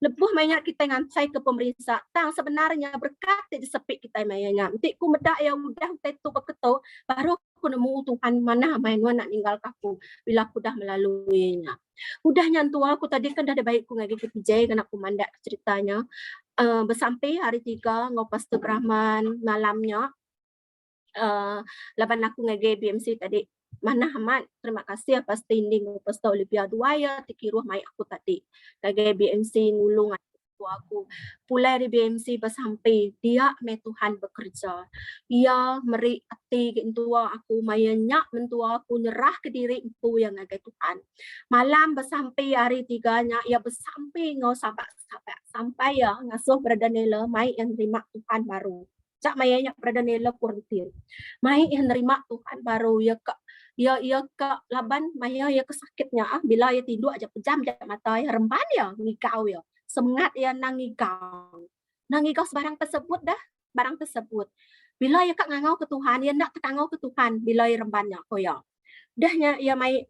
Lebuh banyak kita ngansai ke pemerintah. Tang sebenarnya berkat di sepik kita mayanya. Nanti ku medak ya udah itu beketu baru aku nemu Tuhan mana mainan nak ninggal aku bila aku dah melaluinya. Udah nyantu aku tadi kan dah ada baik ku ngagi ke PJ kan aku mandak ceritanya. Bersampai hari 3 ngopas Brahman malamnya. Laban aku ngage BMC tadi mana amat terima kasih apa standing pasta Olympia 2 ya tikiruh mai aku tadi ngage BMC ngulung aku pulai di BMC bersampai dia me Tuhan bekerja ia meri ati kentua aku mayanyak mentua aku nyerah ke diri itu yang ngage Tuhan malam bersampai hari 3-nya ia bersampai ngau sampai ya ngasuh berdanela mai yang terima Tuhan baru cak mayanya berdanela kurtir mai yang nerima Tuhan baru ya kak ya kak laban maya ya kesakitnya bila ya tidur aja pejam aja mata ya remban ya ngikau ya semangat ya nangigau barang tersebut barang tersebut bila ya kak ngangau ke Tuhan ya nak ketangau ke Tuhan bila ya rembannya kau ya dahnya ya mai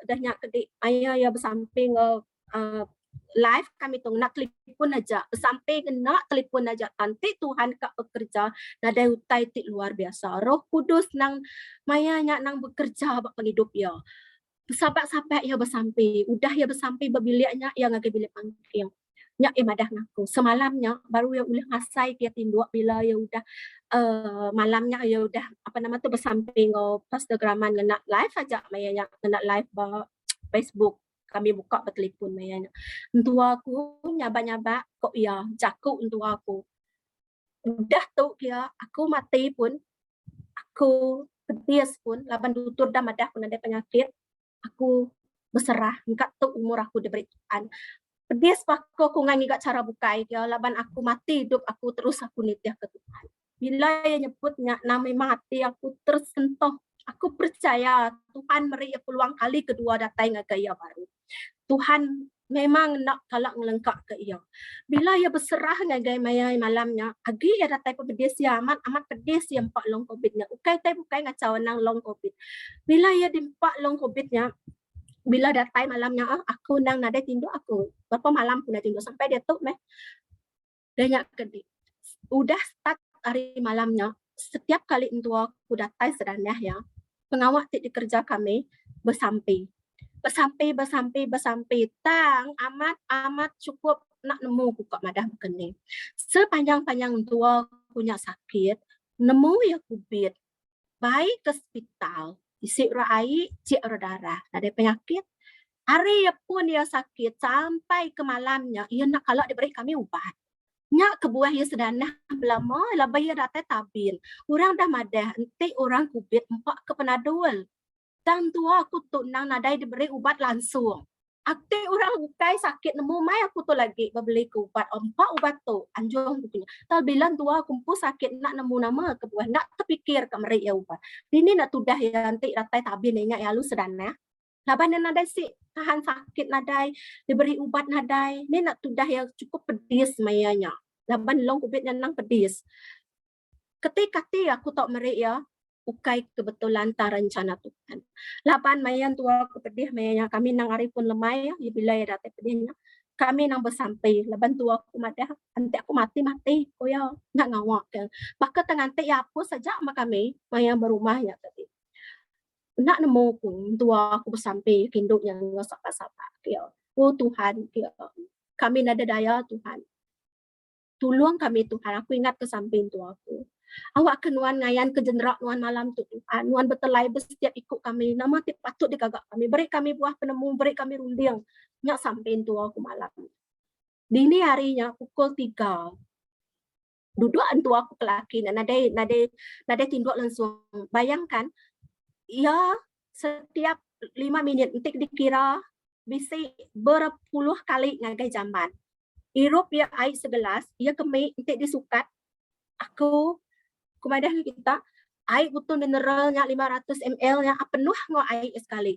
dahnya kedik maya ya bersamping live kami tu nak telepon aja sampai nak telepon aja nanti Tuhan kak bekerja nada utai ti luar biasa Roh Kudus nang mayanya nang bekerja bak penghidup ya sampai ya bersampai udah ya bersampai berbiliknya yang agak bilik pangking nyak imadah ngaku semalamnya baru ya ulah ngasai kia tinduk bila ya udah malamnya ya udah apa nama tu bersamping Instagraman ngena live aja mayanya ngena live ba Facebook kami buka bertelefon mayanya untuk aku nyaba kok ya jaku untuk aku udah tu kia aku mati pun aku pedis pun laban tutur dah madah pun ada penyakit aku berserah enggak tu umur aku diberi Tuhan pedis aku ngangi gak cara bukai ya laban aku mati hidup aku terus aku nitiah ke Tuhan bila ya nyebutnya nama mati aku tersentuh aku percaya Tuhan beri peluang kali kedua datang gaya baru Tuhan memang nak kalak ngelengkap ke ia bila ia berserah ngagai maya malamnya agi ia datang pedis ya amat pedis yang pak long covidnya ukai tai bukai ngacau nang long covid bila ia dimpak long covidnya bila datang malamnya aku nang nada tindu aku berapa malam pun tindu sampai dia tu meh banyak kedik udah start hari malamnya setiap kali untuk aku datang sedanah ya pengawal di kerja kami bersampai tang amat cukup nak nemu buka madah berkening sepanjang tua punya sakit nemu ya kubit baik ke hospital isi rai cik darah ada penyakit hari pun dia sakit sampai ke malamnya ia nak kalau diberi kami ubat nya kebuah ia sedanah belama labai ia datang tabin orang dah madah nanti orang kubit empat ke penadol dan tua aku tu nang nadai diberi ubat langsung akte orang bukai sakit nemu mai aku tu lagi beli ke ubat empat ubat tu anjung punya tal bilang tua kumpu sakit nak nemu nama kebuah nak terpikir ke meri ya ubat ini nak tudah ya nanti ratai tabin ingat ya lu sedana laban nadai si tahan sakit nadai diberi ubat nadai ni nak tudah yang cukup pedis mayanya laban long kubit nang pedis ketika aku tak meri ya ukai kebetulan ta rencana Tuhan. Lapan mayan tua aku pedih mayanya kami nang hari pun lemai ya bila ya date pedihnya. Kami nang bersampai laban tua aku madah ante aku mati oh ya nak ngawak ke. Maka tengante ya apa saja sama kami maya berumahnya tadi. Nak nemu ku tua aku bersampai kinduk yang sapa-sapa ya. Oh Tuhan ya. Kami nada daya Tuhan. Tolong kami Tuhan, aku ingat ke samping tu aku. Awak ke nuan ngayan ke jenderak nuan malam tu Tuhan. Nuan bertelai setiap ikut kami. Nama tip patut dikagak kami. Beri kami buah penemu, beri kami runding. Nyak samping tu aku malam. Dini harinya pukul 3. Duduk antu aku kelaki. Nade tinduk langsung. Bayangkan, ya setiap 5 minit entik dikira bisa berpuluh kali ngagai jamban. Irup ya air segelas, ia kemik untuk disukat. Aku kumadah kita air botol mineralnya 500 ml nya penuh ngo air sekali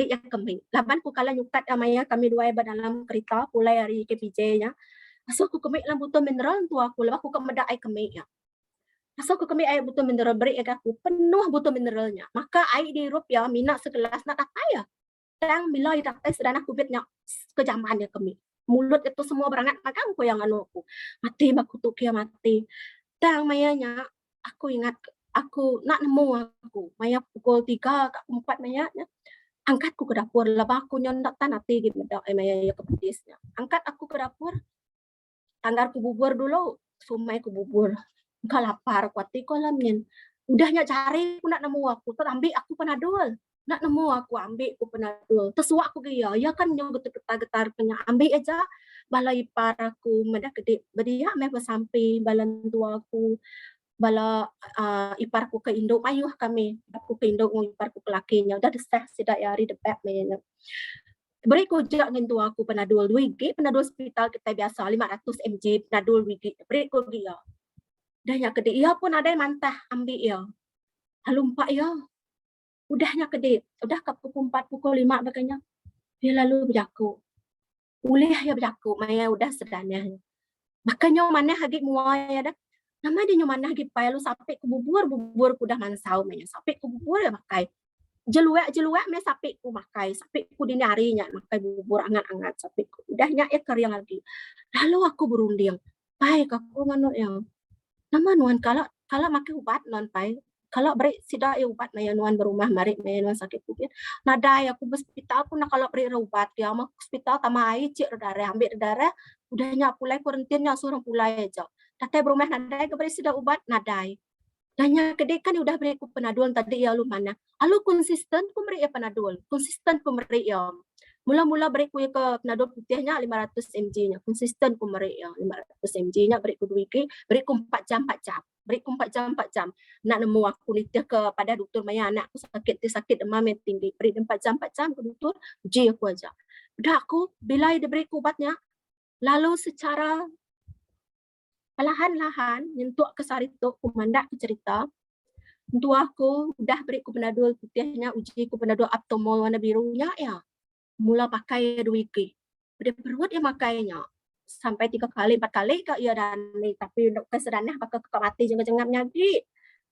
ya kemik. Laban ku kala nyukat amaya kami dua dalam kereta pulai hari KPJ nya. Asal aku kemik dalam botol mineral tu aku lepas aku kemedak air kemik ya. Asal aku kemik air botol mineral beri aku penuh botol mineralnya. Maka air dirup ya minat segelas nak tak ya. Dan bila ia tak sedana kubitnya kejaman dia kemik. Mulut itu semua berangat makan aku yang anu aku mati baku tu kia mati dan mayanya aku ingat aku nak nemu aku maya pukul 3 ke 4 mayanya angkatku ke dapur lepas aku nyondak tanati di medak maya ya ke pedisnya angkat aku ke dapur tanggar ku bubur dulu sumai ku bubur engkau lapar kuati kolamnya udahnya cari aku nak nemu aku terambil aku panadol nak nemu aku ambil aku penadol tersuak aku gaya ya kan nyo getar-getar punya ambil aja bala ipar aku medah gede bedia me bersampai balan tua aku bala iparku ke Indo ayuh kami aku ke Indo iparku ke lakinya udah desah sidak yari debak me beri ko jak dengan tua aku penadol 2G penadol hospital kita biasa 500 mg penadol 2G beri ko gaya dah nya gede ia pun ada yang mantah ambil ya halumpak ya udahnya kedip, udah ke pukul 4, pukul 5 makanya dia lalu berjaku. Ulih ya berjaku, maya udah sedanya. Makanya mana hagi muaya dah. Nama dia mana hagi pai lu sampai ke bubur ku dah mansau maya. Sampai ke bubur ya makai. Jeluak me sampai ku makai, sampai ku dinarinya makai bubur angat-angat sampai ku. Udahnya ya kering lagi. Lalu aku berunding. Pai aku nganu yang nama nuan kalau makai ubat non pai kalau beri sida ubat maya nuan berumah mari maya nuan sakit kupit nadai aku hospital aku nak kalau beri ubat dia mah hospital tama ai cik darah ambil darah udahnya pulai kuarantinnya suruh pulai aja tapi berumah nadai ke beri sida ubat nadai danya gede kan udah beri ku penadol tadi ya lu mana alu konsisten ku beri ya penadol konsisten ku beri ya mula-mula beri ku ke penadol putihnya 500 mg nya konsisten ku beri ya 500 mg nya beri ku 2 week beri ku 4 jam beri ku 4 jam nak nemu aku nitih kepada doktor maya anak aku sakit demam yang tinggi beri 4 jam ke doktor uji aku aja udah aku bila dia beri ku ubatnya lalu secara perlahan-lahan nyentuh ke sarito ku mandak ke cerita untuk aku udah beri ku penadol putihnya uji ku penadol Aptomol warna birunya ya mula pakai 2 week dia perut ya makainya sampai 3 kali 4 kali ke ya dan tapi untuk kesedanah pakai mati jengap-jengapnya lagi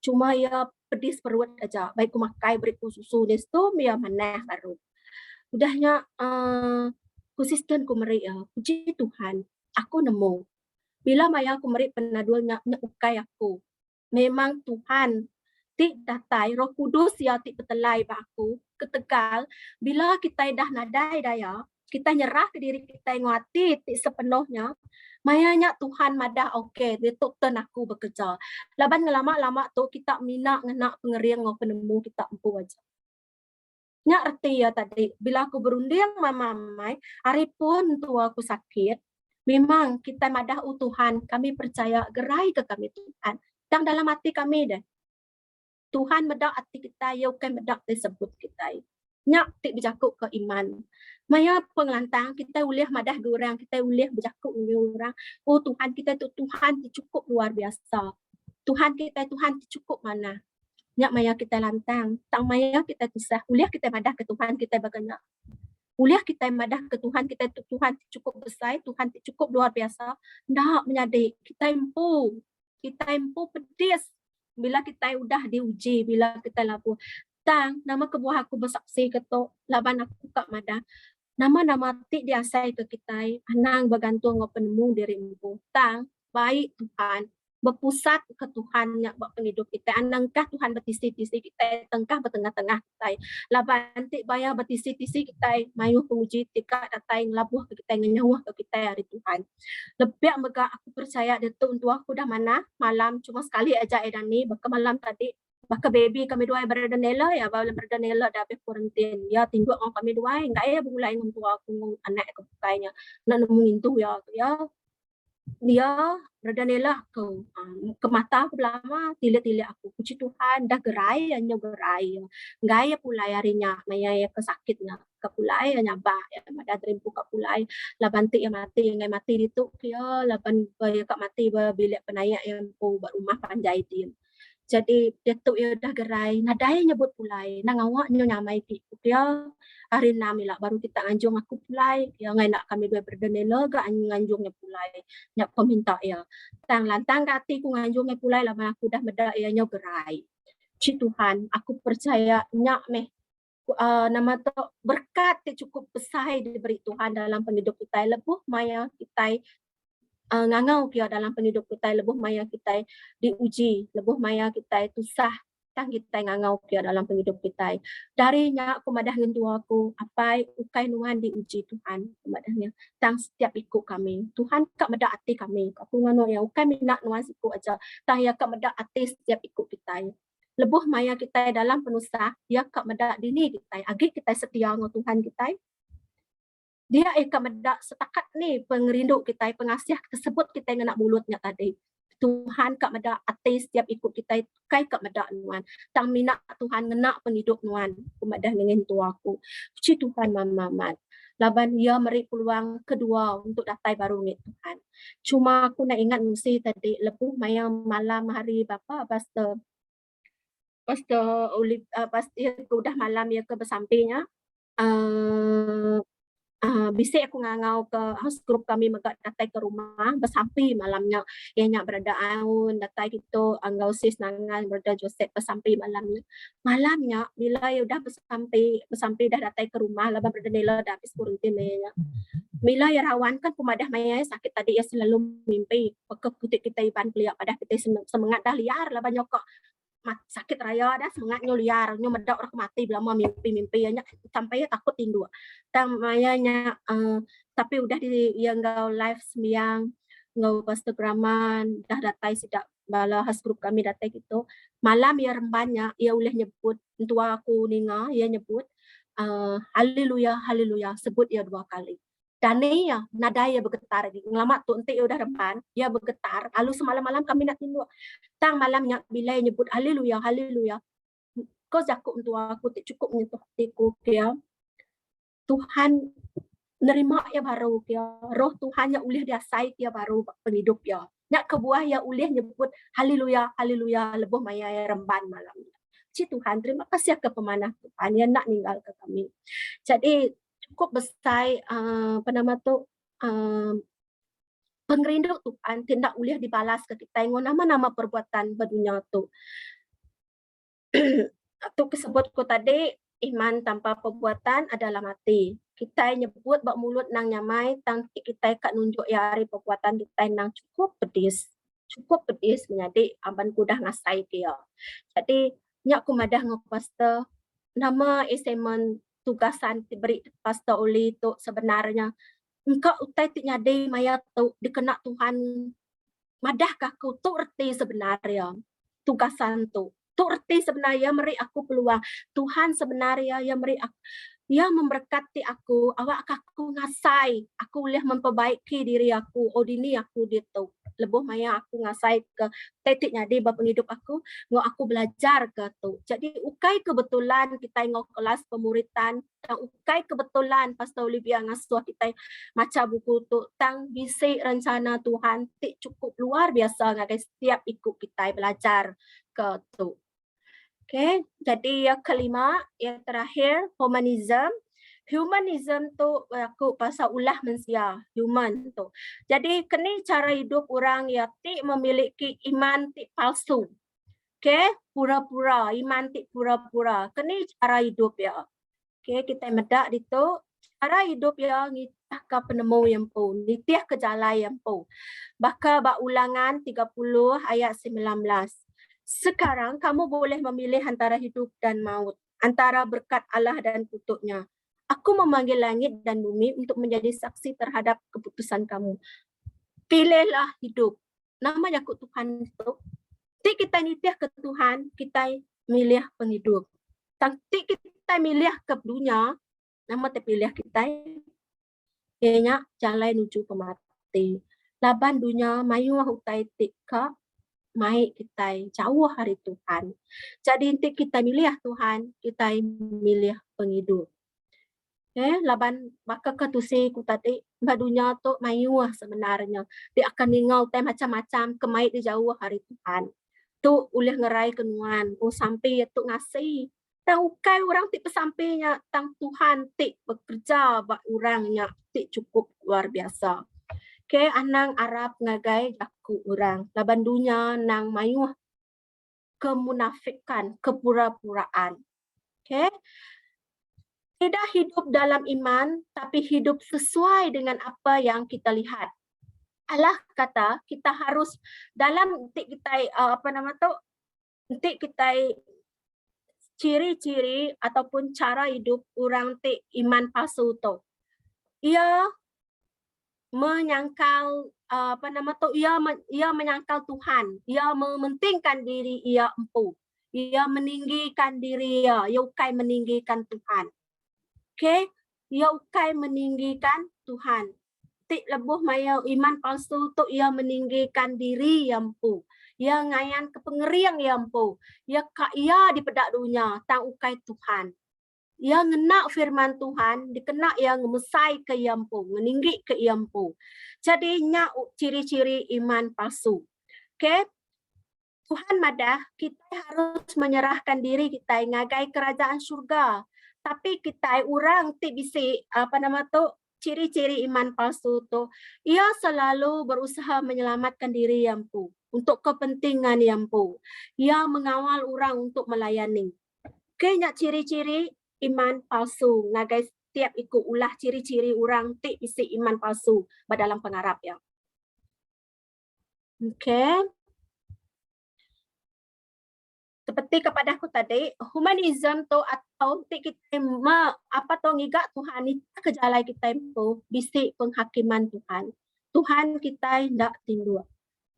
cuma ya pedis perut aja baik ku makai beri ku susu destum ya mana baru udahnya konsisten ku meri ya puji Tuhan aku nemu bila maya aku meri penadolnya ukai aku memang Tuhan ti datai Roh Kudus ya ti petelai ba aku ketegal bila kita dah nadai daya kita nyerah ke diri kita nguati ti sepenuhnya mayanya Tuhan madah okey dia tok ten aku bekerja laban lama-lama tu kita mina ngena pengeriang ngo penemu kita empu aja nya arti ya tadi bila aku berunding mamai hari pun tu aku sakit memang kita madah Tuhan kami percaya gerai ke kami Tuhan dan dalam hati kami dah Tuhan medak hati kita ya bukan medak disebut kita nyak ti berjakuk ke iman maya pengelantang kita boleh madah orang kita boleh berjakuk dengan orang oh Tuhan kita tu Tuhan cukup luar biasa Tuhan kita Tuhan cukup mana nyak maya kita lantang tang maya kita pisah boleh kita madah ke Tuhan kita bagaimana boleh kita madah ke Tuhan kita tu Tuhan cukup besar Tuhan cukup luar biasa ndak menyadari kita empu pedis bila kita udah diuji, bila kita labu tang nama kebuah aku bersaksi ketok laban aku kak mada nama-nama ti diasai ke kita anang bergantung penemu diri empu tang baik Tuhan berpusat ke Tuhan nya buat penghidup kita anangkah Tuhan bertisi-tisi kita tengkah bertengah-tengah kita laban ti bayar bertisi-tisi kita mayu penguji tika datai ngelabuh ke kita nyawa ke kita hari Tuhan lebih mega aku percaya detu untuk aku dah mana malam cuma sekali aja edani baka malam tadi baka baby kami dua berdanela ya bawal berdanela dah quarantine ya tinduk orang kami dua enggak ya mulai untuk aku anak ke bukanya nak nemuin tu ya dia berdanela ke mata aku lama tilik-tilik aku puji Tuhan dah gerai hanya gerai gaya pulai harinya maya ya kesakitnya ke pulai hanya ba ya ada terimpu ke pulai laban ti yang mati itu ya laban ya kak mati bilik penayak yang buat rumah panjai tim jadi detuk ya dah gerai nadai nyebut pulai nang awak nyo nyamai ki dia hari namila baru kita anjung aku pulai ya ngai nak kami dua berdanela ga anjungnya pulai nyak peminta ya tang lantang kati ku nganjungnya pulai lama aku dah meda ya nyo gerai ci Tuhan aku percaya nyak meh nama tu berkat cukup besar diberi Tuhan dalam penhidup kita lebuh maya kita ngangau kia dalam penhidup kita lebuh maya kita diuji lebuh maya kita itu sah tang kita ngangau kia dalam penhidup kita darinya aku madah ngentu aku apa ukai nuan diuji Tuhan madahnya tang setiap ikut kami Tuhan kak medak hati kami aku ngano ya ukai minat nuan siku aja tang ya kak medak hati setiap ikut kita lebuh maya kita dalam penusah ya kak medak dini kita agi kita setia dengan Tuhan kita dia akan medak setakat ni pengerindu kita pengasih tersebut kita yang nak mulutnya tadi Tuhan kak medak atis setiap ikut kita kai kak medak nuan tang minat Tuhan ngenak penghidup nuan kumadah dengan tu aku puji Tuhan mamat laban ia meri peluang kedua untuk datai baru ni Tuhan cuma aku nak ingat mesti tadi lebuh maya malam hari bapa pastor pasti udah malam ya ke bersampingnya bisik aku ngangau ke house group kami megak datai ke rumah bersampi malamnya ianya berada aun datai gitu anggau sis nangan berada Joseph bersampi malamnya bila ya udah bersampi dah datai ke rumah laban berada nela dah habis quarantine mayanya bila ya rawan kan pemadah maya sakit tadi ya selalu mimpi pekek kutik kita iban keliak pada kita semangat dah liar laban nyokok sakit raya dah semangatnya liar nyo medak orang mati bila mau mimpi nya sampai takut tindu tam mayanya tapi udah di yang gau live sembiang ngau Instagraman dah datai sidak bala has grup kami datai gitu malam ya rembanya ia boleh nyebut tua aku ninga ia nyebut haleluya haleluya sebut ia 2 kali dan ya nada ya bergetar ngelamat tu ente udah remban ya bergetar lalu semalam-malam kami nak tindu tang malamnya bila nyebut haleluya haleluya kau jakuk untuk aku tak cukup menyentuh hatiku ya Tuhan nerima ya baru ya roh Tuhan yang ulih diasai ya baru penghidup ya nak kebuah ya ulih nyebut haleluya haleluya lebuh maya ya remban malam ci Tuhan terima kasih ke pemanah Tuhan yang nak ninggal ke kami jadi cukup besar apa nama tu pengerindu Tuhan tidak boleh dibalas ke kita yang nama-nama perbuatan berdunia tu tu kesebutku tadi iman tanpa perbuatan adalah mati kita nyebut bak mulut nang nyamai tang kita kat nunjuk ya hari perbuatan kita nang cukup pedis menjadi aban kudah ngasai dia jadi nyak ku madah ngopasta nama assignment tugasan diberi pastor Oli tu sebenarnya engkau utai ti nyadai maya tu dikena Tuhan madahkah kau tu erti sebenarnya tugasan tu erti sebenarnya meri aku peluang Tuhan sebenarnya yang meri aku ya memberkati aku awak aku ngasai aku boleh memperbaiki diri aku odini aku gitu lebuh maya aku ngasai ke tetiknya di bab penghidup aku ngau aku belajar ke tu jadi ukai kebetulan kita ngau kelas pemuritan dan ukai kebetulan Pastor Olivia ngasuh kita maca buku tu tang bisi rencana Tuhan tik cukup luar biasa ngagai setiap ikut kita belajar ke tu. Okay, jadi yang kelima, yang terakhir, humanism. Humanism tu aku pasal ulah manusia, human tu. Jadi kini cara hidup orang yang ti memiliki iman ti palsu. Okay, pura-pura, iman tik pura-pura. Kini cara hidup ya. Okay, kita medak itu cara hidup ya ngitah ke penemu yang pun, nitiah ke jalan yang pun. Baka bak ulangan 30 ayat 19. Sekarang kamu boleh memilih antara hidup dan maut, antara berkat Allah dan kutuknya. Aku memanggil langit dan bumi untuk menjadi saksi terhadap keputusan kamu. Pilihlah hidup. Nama Yakut Tuhan itu. Tik kita nitiah ke Tuhan, kita milih penghidup. Tik kita milih ke dunia, nama terpilih kita kayaknya jalan menuju pemati. Laban dunia mayu hutai tika mai kita jauh hari Tuhan. Jadi inti kita milih Tuhan, kita milih penghidup. Laban maka ketusi ku tadi dunia tu mayu sebenarnya. Dia akan ningau teh macam-macam kemai di jauh hari Tuhan. Tu ulih ngerai kenuan, sampai tu ngasih. Tang ukai orang ti pesampainya, tang Tuhan ti bekerja bak orangnya ti cukup luar biasa. Okay, anang Arab ngagai aku orang. Laban dunia nang mayu kemunafikan, kepura-puraan. Okay. Tidak hidup dalam iman, tapi hidup sesuai dengan apa yang kita lihat. Allah kata kita harus dalam kita kita ciri-ciri ataupun cara hidup orang iman palsu tu. Ia menyangkal ia menyangkal Tuhan, ia mementingkan diri ia empu, ia meninggikan diri ia ukai meninggikan Tuhan. Okay, ia ukai meninggikan Tuhan. Tik lebuh maya iman palsu tu ia meninggikan diri yang empu. Ia ngayan kepengeriang yang empu. Ia di pedak dunia tang ukai Tuhan. Ia ngenak firman Tuhan, dikenak ia ngemesai ke yampu, meninggi ke yampu. Jadi nyak ciri-ciri iman palsu. Okay? Tuhan madah, kita harus menyerahkan diri kita ngagai kerajaan surga. Tapi kita orang ti bisi ciri-ciri iman palsu tu, ia selalu berusaha menyelamatkan diri yampu untuk kepentingan yampu. Ia mengawal orang untuk melayani. Okay, nyak ciri-ciri iman palsu. Ngagai setiap ikut ulah ciri-ciri orang ti isi iman palsu dalam pengarap ya. Okay. Seperti kepada aku tadi, humanism tu atau kita ngigak Tuhan ni kejalai kita itu bisi penghakiman Tuhan. Tuhan kita tidak tindu.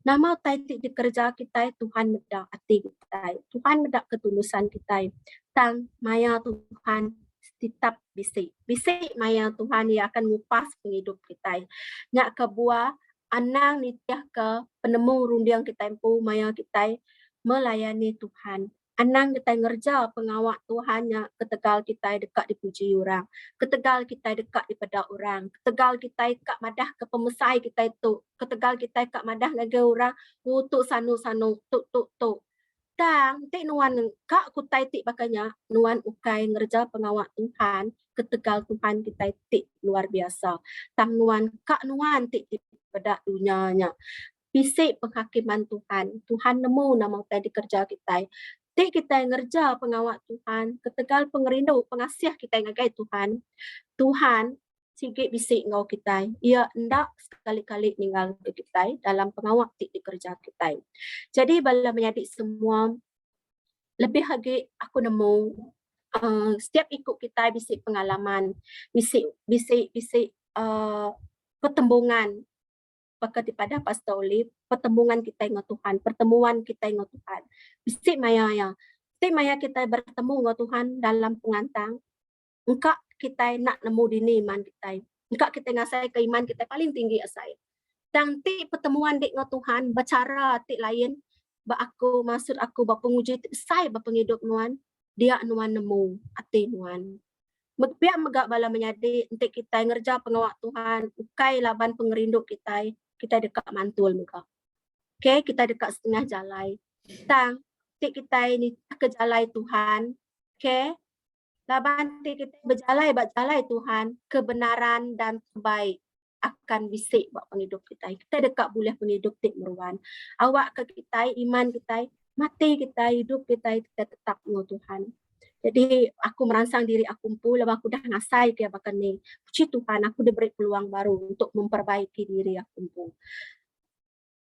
Nama tadi dikerja kita Tuhan medak hati kita. Tuhan medak ketulusan kita. Tang maya Tuhan tetap bisi. Bisi maya Tuhan yang akan ngupas penghidup kita. Nyak kebuah anang nitiah ke penemu rundiang kita empu maya kita melayani Tuhan. Anang kita ngerja pengawak Tuhan yang ketegal kita dekat dipuji orang. Ketegal kita dekat di pedak orang. Ketegal kita kak madah ke pemesai kita itu. Ketegal kita kak madah ngagai orang. Tuk sanu-sanu, tuk. Dan tik nuan kak kutai tik bakanya. Nuan ukai ngerja pengawak Tuhan. Ketegal Tuhan kita tik luar biasa. Tang nuan kak nuan tik di pedak dunianya. Bisik penghakiman Tuhan. Tuhan nemu nama kita dikerja kita. Tik kita ngerja pengawak Tuhan. Ketegal pengerindu, pengasiah kita ngagai Tuhan. Tuhan sikit bisik ngau kita. Ia hendak sekali-kali ninggal ke kita dalam pengawak tik dikerja kita. Jadi bala menyadik semua lebih lagi aku nemu setiap ikut kita bisik pengalaman, bisik pertembungan pakai pada Pastor Olive, pertemuan kita dengan Tuhan, pertemuan kita dengan Tuhan. Bisik maya kita bertemu dengan Tuhan dalam pengantang. Engkau kita nak nemu dini iman kita. Engkau kita ngasai ke iman kita paling tinggi asai. Dan ti pertemuan dengan Tuhan, bercara ti lain, maksud aku penguji sai penghidup nuan, dia nuan nemu ati nuan. Biar megak bala menyadi untuk kita ngerja pengawak Tuhan, ukai laban pengerindu kita dekat mantul muka. Okay, kita dekat setengah jalai. Tang, kita ini ke jalai Tuhan. Okay, laban kita berjalai Tuhan, kebenaran dan terbaik akan bisik buat penghidup kita. Kita dekat boleh penghidup tik meruan. Awak ke kita, iman kita, mati kita, hidup kita tetap dengan Tuhan. Jadi aku merangsang diri aku pun, lepas aku dah ngasai ke bahkan ni. Puji Tuhan, aku diberi peluang baru untuk memperbaiki diri aku pun.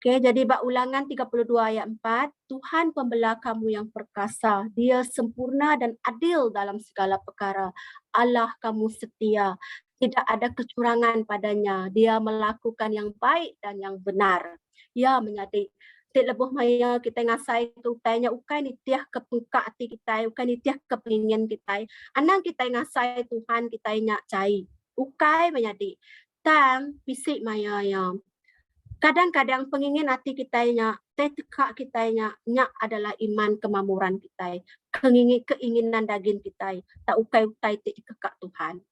Okay, jadi bab Ulangan 32 ayat 4, Tuhan pembela kamu yang perkasa, Dia sempurna dan adil dalam segala perkara. Allah kamu setia, tidak ada kecurangan padanya. Dia melakukan yang baik dan yang benar. Ya menjadi lebih maya kita ngasai tu tanya ukai ni tiah ke pengka hati kita, ukai ni tiah ke pengingin kita. Anang kita ngasai Tuhan kita nyak cai. Ukai menjadi tang bisik maya yang kadang-kadang pengingin hati kita tekak kita nyak adalah iman kemamuran kita, keinginan daging kita, tak ukai-ukai kekak Tuhan.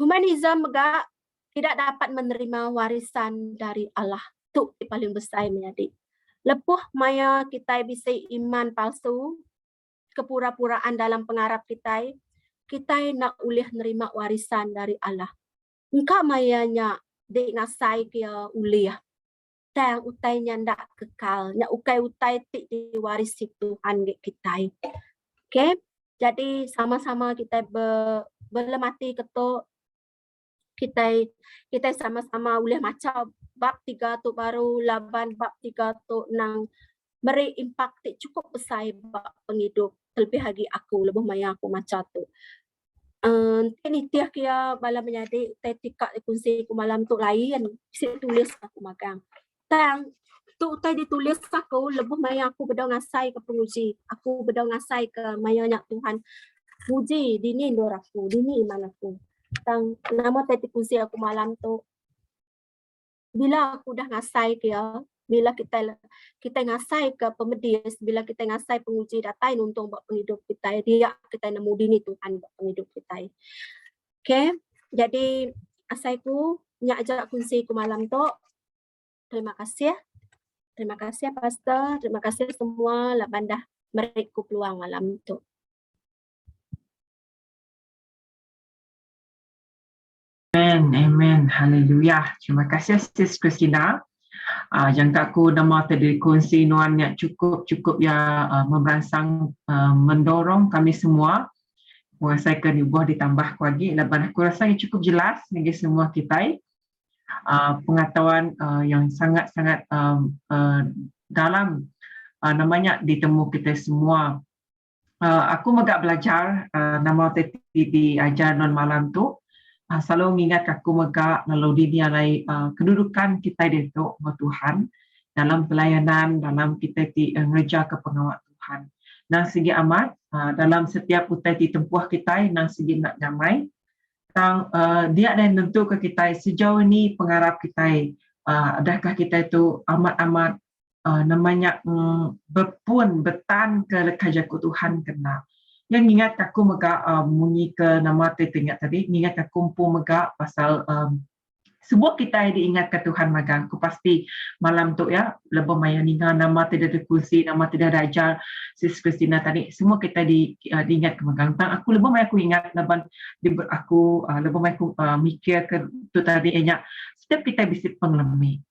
Humanisme juga tidak dapat menerima warisan dari Allah. Itu paling besar menjadi. Lepuh maya kita bisa iman palsu, kepura-puraan dalam pengarap kita nak ulih nerima warisan dari Allah. Engkau mayanya dek ngasai kia uliah. Tang utainya ndak kekal. Nya ukai-utai tik diwarisi Tuhan kita. Okay? Jadi sama-sama kita berlemati ketuk kita sama-sama boleh macam bab 3 tu baru laban bab 3 tu nang beri impak cukup besar bab penghidup terlebih lagi aku lebih maya aku macam tu. Ini tiap kia malam menjadi tetika kunci ku malam tu lain bisa tulis aku magang. Tang tu utai ditulis aku lebih maya aku bedau ngasai ke penguji. Aku bedau ngasai ke mayanya Tuhan. Puji dini doraku, dini iman aku. Tang nama tetik kunci aku malam tu. Bila aku dah ngasai kia, bila kita ngasai ke pemedis, bila kita ngasai penguji datai untuk buat penghidup kita, dia kita nemu dini Tuhan buat penghidup kita. Okay, jadi asaiku nyak ajak kunci ku malam tu. Terima kasih. Terima kasih Pastor, terima kasih semua lah bandah mereka peluang malam tu. Amen, amen, haleluya. Terima kasih Sis Christina. Yang aku nama tadi kongsi nuan yang cukup ya merangsang mendorong kami semua menguasaikan ubah ditambah lagi. Lepas aku rasa yang cukup jelas bagi semua kita. Pengetahuan yang sangat-sangat dalam namanya ditemu kita semua. Aku agak belajar nama tadi diajar non malam tu. Selalu mengingat aku megak lalu dinilai kedudukan kita di Tuhan dalam pelayanan, dalam kita mengerja ke pengawal Tuhan. Nang segi amat dalam setiap utai tempuh kita, nang segi nak nyamai, tang dia ada nentu ke kita sejauh ini pengarap kita, adakah kita itu amat-amat namanya berpun betan ke kajaku Tuhan kena. Yang ingat aku megak munyi ke nama ingat tadi, ingat aku pun megak pasal sebuah kita diingat ke Tuhan magang. Aku pasti malam tu ya, lebih maya ninga nama tidak ada kursi, nama tidak ada ajar Sis Christina tadi, semua kita diingat ke magang. Aku lebih maya aku ingat leban aku lebih maya aku mikir ke tu tadi enyak setiap kita bisa pengelami.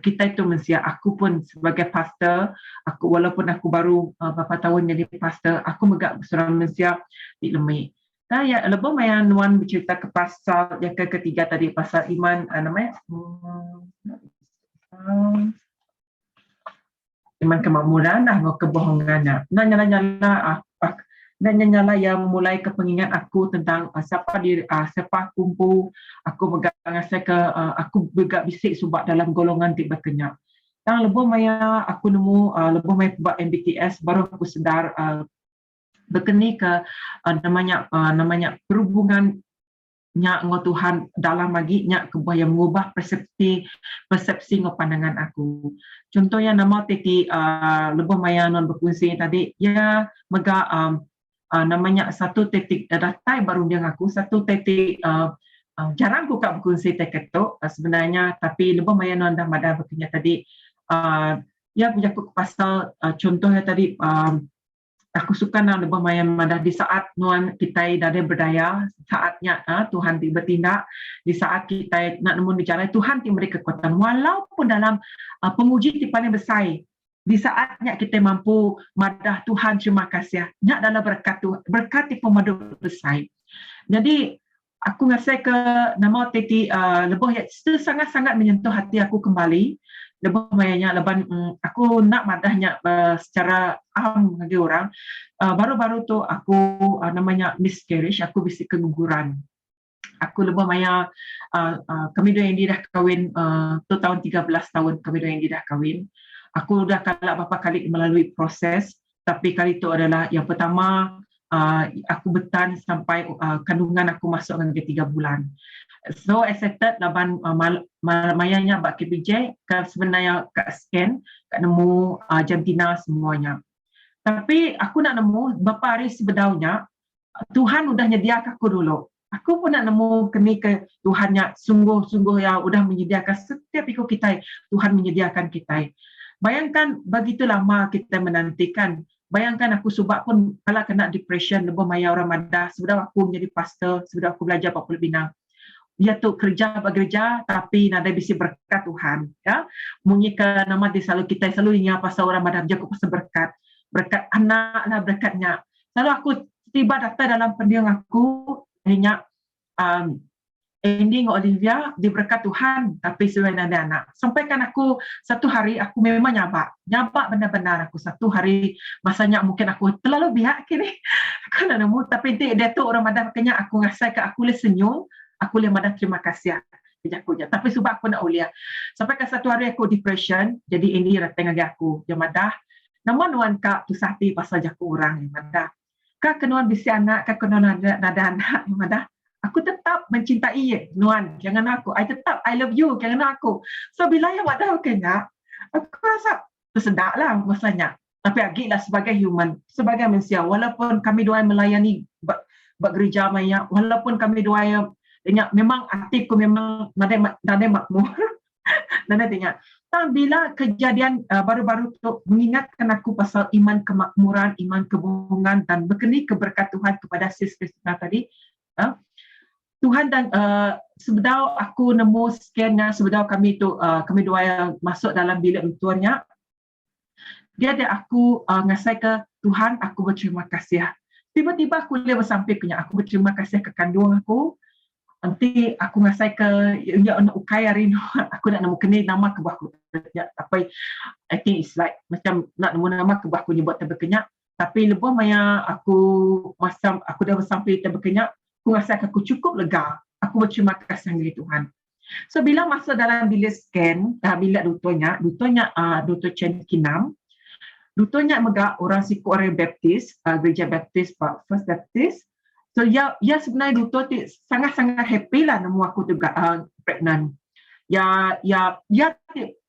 Kita itu manusia, aku pun sebagai pastor, aku walaupun aku baru beberapa tahun jadi pastor, aku megak seorang manusia dilemi. Ya, lebih maya nuan bercerita ke pasal yang ketiga tadi, pasal iman namanya iman kemakmuran dengan kebohongan. Nyala yang mulai kepengingat aku tentang siapa kumpul, aku megak ngasai ke aku megak bisik subak dalam golongan tiba kenyak. Dan lebih maya aku nemu lebih maya buat MBTS baru aku sedar berkeni ke namanya perhubungan nya dengan Tuhan dalam lagi nya kebuah yang mengubah persepsi pandangan aku. Contohnya nama tadi lebih maya non berfungsi tadi ya mega namanya satu titik datai baru dia ngaku satu titik jarang aku kak berfungsi tiket tu sebenarnya, tapi lebih maya non dah madah berkenya tadi ya punya aku pasal contohnya tadi aku suka nak lebih mayan madah di saat nuan kita dari berdaya, saatnya Tuhan bertindak, di saat kita nak nemu bicara Tuhan memberi kekuatan walaupun dalam pemuji di paling besar di saatnya kita mampu madah Tuhan terima kasih nyak dalam berkat Tuhan berkat pemadu besar. Jadi aku ngasih ke nama Titi lebih ya sangat-sangat menyentuh hati aku kembali. Lebih mayanya leban aku nak madahnya secara bagi orang. Baru-baru tu aku namanya miscarriage, aku bisi keguguran. Aku lebih maya kami dua yang dah kahwin tu tahun 13 tahun kami dua yang dah kahwin. Aku dah kalak beberapa kali melalui proses, tapi kali itu adalah yang pertama aku bertahan sampai kandungan aku masuk dengan 3 bulan. So accepted laban mayanya bak KPJ kan sebenarnya kat scan kat nemu jantina semuanya. Tapi aku nak nemu beberapa hari sebelumnya Tuhan udah nyediakan aku dulu. Aku pun nak nemu kini ke Tuhannya sungguh-sungguh yang udah menyediakan setiap ikut kita. Tuhan menyediakan kita. Bayangkan begitu lama kita menantikan. Bayangkan aku subak pun kalau kena depression, lebih maya orang madah. Sebelum aku menjadi pastor, sebelum aku belajar 40 bina. Dia tu kerja bekerja tapi nada bisi berkat Tuhan. Ya, munyika nama dia selalu kita selalu ingat pasal orang madah jago pasal berkat anak lah berkatnya. Selalu aku tiba datang dalam pendiang aku hanya ending Olivia diberkat Tuhan tapi sebenarnya ada anak. Sampaikan aku satu hari aku memang nyabak benar-benar aku satu hari masanya mungkin aku terlalu biak kini aku nak nemu tapi dia tu orang madah makanya aku ngasai ke aku boleh senyum aku boleh madah terima kasih kejakunya tapi sebab aku nak ulia sampai ke satu hari aku depression jadi ini datang lagi aku yang madah nama nuan kak tu sati pasal jaku orang yang madah kak kenuan bisi anak kak kenuan ada anak yang madah aku tetap mencintai nuan jangan aku I love you jangan aku so bila yang madah kena aku rasa tersedak lah masanya tapi agilah sebagai human sebagai manusia walaupun kami dua melayani gereja maya walaupun kami dua yang memang hatiku memang nada makmur nada tengok tapi bila kejadian baru-baru tu mengingatkan aku pasal iman kemakmuran iman kebungan dan berkeni keberkat Tuhan kepada sis Kristina tadi Tuhan dan sebelum aku nemu scannya sebelum kami dua yang masuk dalam bilik tuannya dia ada aku ngasih ke Tuhan aku berterima kasih tiba-tiba aku boleh bersampai punya aku berterima kasih ke kandung aku nanti aku ngasih ke ya nak ukai hari ni aku nak nemu kena nama ke buahku tapi I think it's like macam nak nemu nama ke buahku ni buat terberkenyak tapi lebih maya aku masa aku dah bersampai terberkenyak aku rasa aku cukup lega. Aku berterima kasih kepada Tuhan. So bila masuk dalam bilik scan, bilik doktornya Dr. Chen Kinam, doktornya megak orang siku orang Baptis, gereja Baptis, First Baptist. So ya sebenarnya doktor tu sangat-sangat happy lah nemu aku tu pregnant. Ya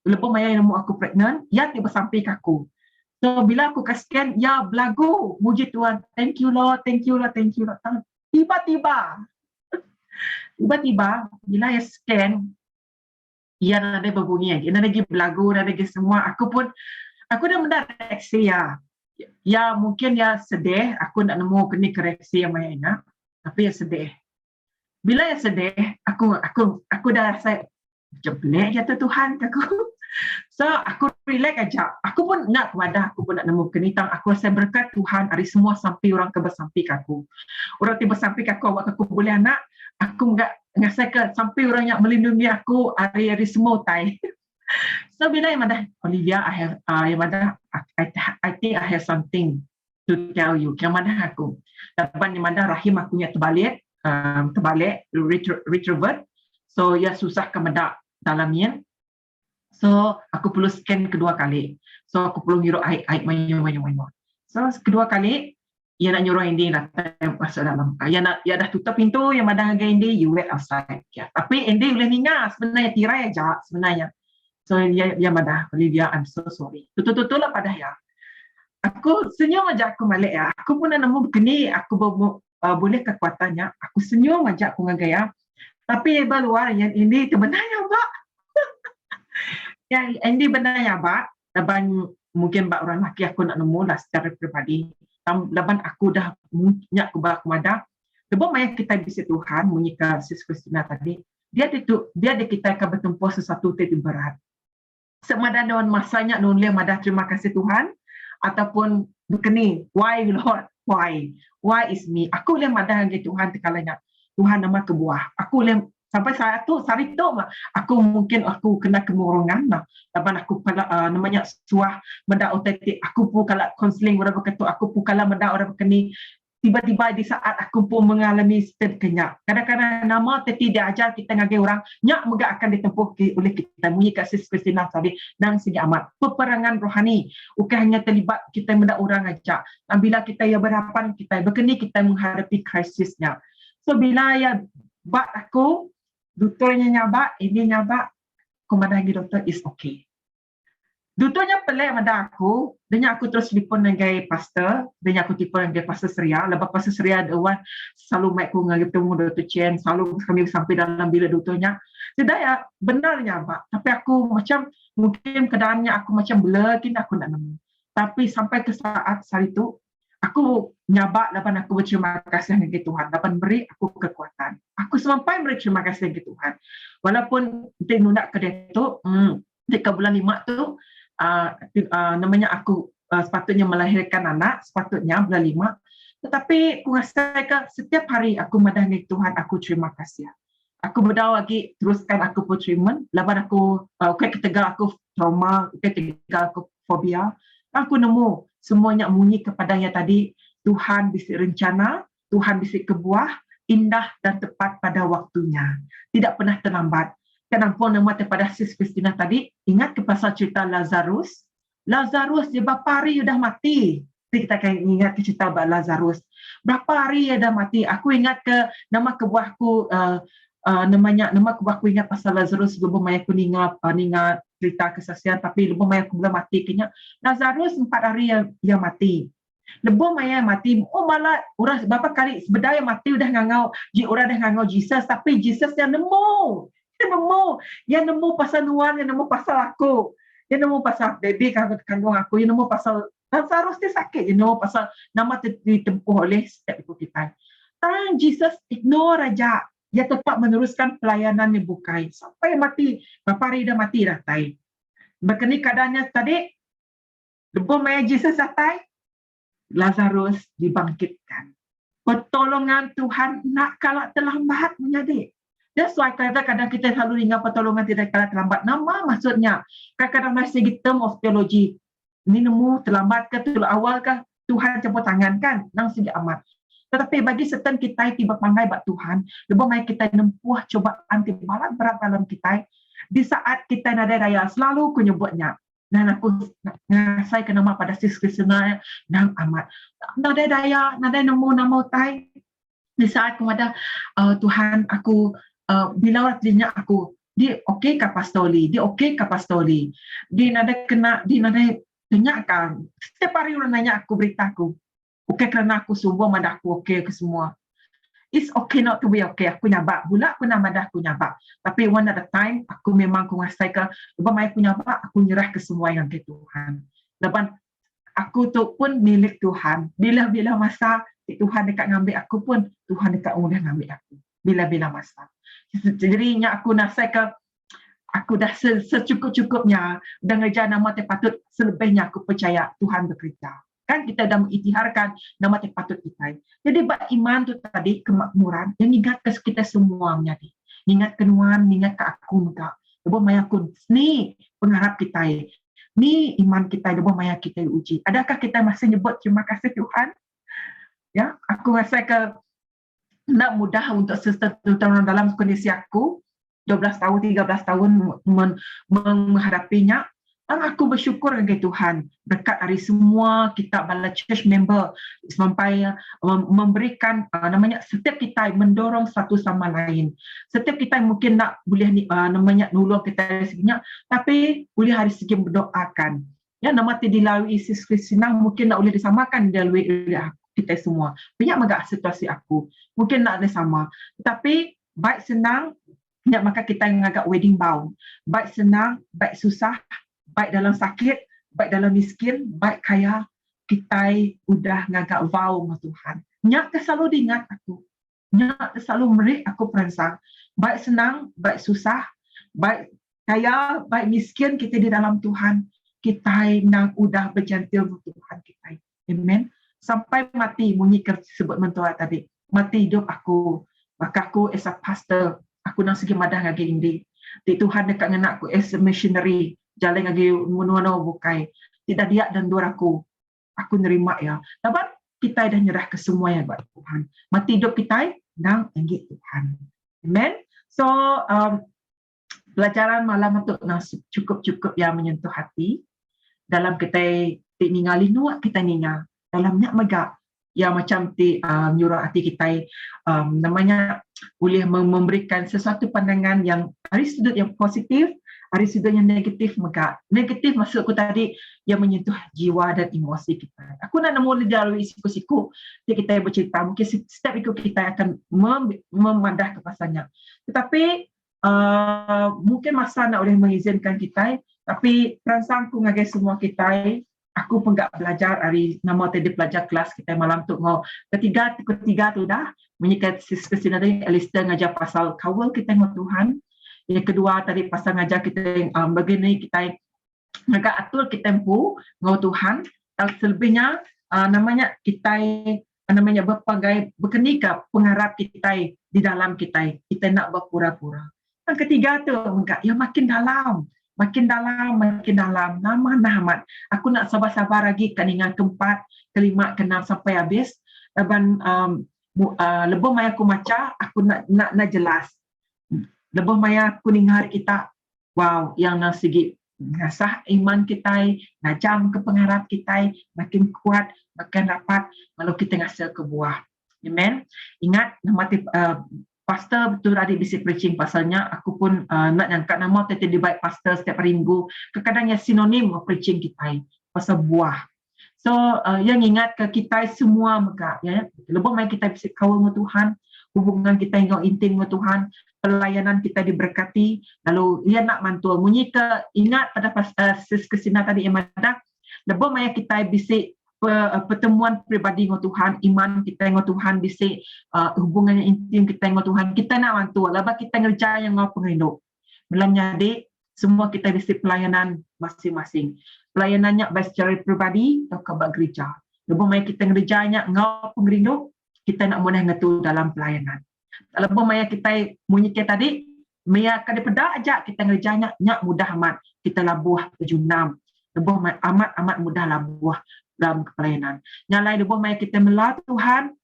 lebih maya nemu aku pregnant, ya tiba sampai ke aku. So bila aku ke scan, ya belagu, muji Tuhan, thank you Lord. Tiba-tiba bila ya scan ia ada berbunyi lagi ada lagi belagu ada lagi semua aku dah mendeteksi ya mungkin ya sedih aku nak nemu kena koreksi yang banyak tapi ya sedih bila ya sedih aku dah rasa jeblek ya Tuhan aku so aku relax aja aku pun nak kepada aku pun nak nemu kenitang aku rasa berkat Tuhan hari semua sampai orang ke bersampai aku orang tiba sampai aku awak aku boleh anak aku enggak ngasih ke sampai orang yang melindungi aku hari-hari semua tai so bila yang ada Olivia I have yang ada I think I have something to tell you yang mana aku dapat yang mana rahim aku nya terbalik retrovert so ya susah kemedak dalamnya so aku perlu scan kedua kali so aku perlu hirup air banyak so kedua kali ia nak nyuruh Andy datang masuk dalam ia dah tutup pintu yang madang dengan Andy you wait outside tapi Andy boleh ingat sebenarnya tirai aja sebenarnya so dia madah Olivia I'm so sorry tutup lah pada ya aku senyum aja aku balik ya aku pun nak nemu begini aku boleh kekuatannya aku senyum aja aku dengan gaya tapi luar yang ini sebenarnya Mbak yang Andy benar ya Mbak laban mungkin Mbak orang lelaki aku nak nemu lah secara peribadi laban aku dah munyak ke madah lebih banyak kita bisa Tuhan menyika sis Kristina tadi dia ada kita akan bertempuh sesuatu yang berat Semadan dalam masanya nulis madah terima kasih Tuhan ataupun berkeni, why Lord, why is me. Aku boleh madah dengan Tuhan tekalanya Tuhan nama kebuah. Aku boleh sampai sehari tu aku mungkin aku kena kemurungan lah. Laban aku namanya suah menda otentik. Aku pun kalau konseling orang berkata aku pun kalau menda orang berkeni tiba-tiba di saat aku pun mengalami state kenyak. Kadang-kadang nama teti diajar kita ngagai orang, nyak mega akan ditempuh oleh kita. Munyi kasih Kristina tadi, nang segi amat. Peperangan rohani, bukan hanya terlibat kita menda orang aja. Dan bila kita ya berhadapan, kita berkeni, kita menghadapi krisisnya. So bila ya bak aku, doktornya nyabak, ini nyabak, komandangi doktor is okay. Dutunya pelik pada aku, dan aku terus telefon dengan pastor, dan aku telefon dengan pastor Seria, lepas pastor Seria ada orang selalu mai aku dengan ketemu Dr. Chen, selalu kami sampai dalam bilik dutunya. Tidak ya, benarnya Pak, tapi aku macam, mungkin keadaannya aku macam blur, kini aku nak nemu. Tapi sampai ke saat itu, aku nyabak dan aku berterima kasih dengan Tuhan, dan beri aku kekuatan. Aku sampai berterima kasih dengan Tuhan. Walaupun dia nundak ke dia tu, ketika bulan 5 tu, namanya aku sepatutnya melahirkan anak, sepatutnya bulan 5. Tetapi aku rasa setiap hari aku mendatangi Tuhan, aku terima kasih. Aku berdoa lagi, teruskan aku pun treatment. Lepas aku, ketika aku trauma, ketika aku fobia, aku nemu semuanya munyi kepadanya tadi, Tuhan bisi rencana, Tuhan bisi kebuah, indah dan tepat pada waktunya. Tidak pernah terlambat. Kenapa nama daripada Sis Kristina tadi, ingat ke pasal cerita Lazarus? Lazarus dia berapa hari dah mati. Kita akan ingat ke cerita Lazarus. Berapa hari dia dah mati. Aku ingat ke nama kebuahku, nama kebuahku ingat pasal Lazarus, lebih banyak aku ingat cerita kesaksian, tapi lebih banyak aku belum mati. Kena Lazarus 4 hari yang mati. Lebih maya mati, malah orang berapa kali sebenarnya mati udah ngangau, orang dah ngangau Jesus, tapi Jesus yang nemu. Yang nemu pasal Nuan, yang nemu pasal aku, yang nemu pasal baby kandung aku, yang nemu pasal Lazarus dia sakit, yang nemu pasal nama ditempuh oleh setiap ikut kita. Tapi Jesus ignore aja, dia tetap meneruskan pelayanan yang bukai sampai mati. Berapa hari dah mati dah tai. Berkini keadaannya tadi, lebih maya Jesus datai, Lazarus dibangkitkan. Pertolongan Tuhan nak kalah terlambat menjadi. That's why kadang-kadang kita selalu ingat pertolongan tidak kalah terlambat. Nama maksudnya, kadang-kadang dari segi term of theology, ini nemu terlambat ke, terlalu awal ke, Tuhan campur tangan kan, nang segi amat. Tetapi bagi setan kita tiba pandai buat Tuhan, lebih baik kita nempuh cobaan timbalan berat dalam kita, di saat kita nada raya, selalu aku nyebutnya. Dan aku ngasai ke nama pada Sis Kristina nang amat. Nada raya, nada nemu tai, di saat kepada Tuhan aku, bila orang tanya aku, dia okey ke pastoli, dia okey ke pastoli, dia nada kena, dia nada tanyakan, setiap hari orang nanya aku, beritaku, okey kerana aku sungguh madah aku okey ke semua. It's okay not to be okay, aku nyabak, pula aku nak madah aku nyabak, tapi one at a time, aku memang aku ngasai ke, lepas mai aku nyabak, aku nyerah ke semua yang ke Tuhan. Lepas aku tu pun milik Tuhan, bila-bila masa Tuhan dekat ngambil aku pun, Tuhan dekat mudah ngambil aku. Bila-bila masa. Jadi aku nasai ke, aku dah secukup-cukupnya, dah ngejar nama patut, selebihnya aku percaya Tuhan bekerja. Kan kita dah mengikhtiarkan nama patut kita. Jadi bak iman tu tadi, kemakmuran, yang ingat ke kita semua menjadi. Ingat ke Nuan, ingat ke aku juga. Lepas maya aku, ni pengharap kita. Ni iman kita, lepas maya kita uji. Adakah kita masih nyebut terima kasih Tuhan? Ya, aku rasa ke nak mudah untuk terutama dalam kondisi aku 12 tahun, 13 tahun menghadapinya. Dan aku bersyukur dengan Tuhan berkat dari semua kita bala church member sampai memberikan namanya setiap kita mendorong satu sama lain. Setiap kita mungkin nak boleh namanya nolong kita dari seginya, tapi boleh dari segi berdoakan. Ya, nama dilalui Sis Kristina mungkin nak boleh disamakan dilalui oleh kita semua. Banyak agak situasi aku. Mungkin nak ada sama. Tetapi baik senang, maka kita yang agak wedding bound. Baik senang, baik susah, baik dalam sakit, baik dalam miskin, baik kaya, kita udah ngagak vow sama Tuhan. Nyak selalu diingat aku. Nyak selalu merik aku peransang. Baik senang, baik susah, baik kaya baik miskin kita di dalam Tuhan, kita nak udah berjantil dengan Tuhan kita. Amen. Sampai mati, bunyi sebut mentua tadi, mati hidup aku, maka aku as a pastor, aku nak segi madah lagi ini. Di Tuhan dekat dengan aku as a missionary, jalan lagi menuana bukai. Tidak dia dan dua aku nerima ya. Dapat kita dah nyerah ke semua yang buat Tuhan. Mati hidup kita nang anggit Tuhan. Amen. So pelajaran malam itu cukup-cukup yang menyentuh hati. Dalam kita ningali nuak kita ninya. Dalamnya megak yang macam nyuruh hati kita namanya boleh memberikan sesuatu pandangan yang dari sudut yang positif, dari sudut yang negatif megak. Negatif maksudku tadi yang menyentuh jiwa dan emosi kita. Aku nak nemu melalui siku-siku kita bercerita. Mungkin setiap itu kita akan memandah ke pasalnya. Tetapi mungkin masa nak boleh mengizinkan kita, tapi perasaanku ngagai semua kita, aku pun tak belajar hari nama tadi pelajar kelas kita malam tu ngau ketiga tu dah menyikat sesi tadi Alistair ngajar pasal kawal kita dengan Tuhan. Yang kedua tadi pasal ngajar kita begini kita ngagak atur kita tempu ngau Tuhan. Selebihnya namanya kita namanya berbagai berkenika pengharap kita di dalam kita nak berpura-pura. Yang ketiga tu enggak yang makin dalam nama Nahmat. Aku nak sabar-sabar lagi keningan keempat, kelima, keenam sampai habis. Dan lebih maya aku maca, aku nak jelas. Lebih maya aku dengar kita, wow, yang nak segi ngasah iman kita, najam ke pengharap kita, makin kuat, makin rapat, kalau kita ngasih ke buah. Amen. Ingat, nama pastor betul tadi bisa preaching pasalnya, aku pun nak angkat nama tadi di baik pastor setiap hari minggu. Kadang-kadang yang sinonim preaching kita pasal buah. So yang ingat ke kita semua megak ya. Lebih baik kita bisa kawal dengan Tuhan, hubungan kita yang intim dengan Tuhan, pelayanan kita diberkati. Lalu ia nak mantul munyi ke ingat pada kesina tadi yang ada. Lebih baik kita bisa pertemuan pribadi dengan Tuhan, iman kita dengan Tuhan, bisa hubungan yang intim kita dengan Tuhan, kita nak bantu, labah kita ngerja yang ngau penghidup. Belanja adik, semua kita bisa pelayanan masing-masing. Pelayanannya baik secara pribadi atau ke gereja. Lebih baik kita ngerjanya ngau penghidup, kita nak mudah ngetu dalam pelayanan. Lebih baik kita munyikan tadi, maya kada pedak aja kita ngerjanya nyak mudah amat, kita labuh kejunam. Lebih amat mudah labuh dalam pelayanan. Nyalai debuh mai kita melah Tuhan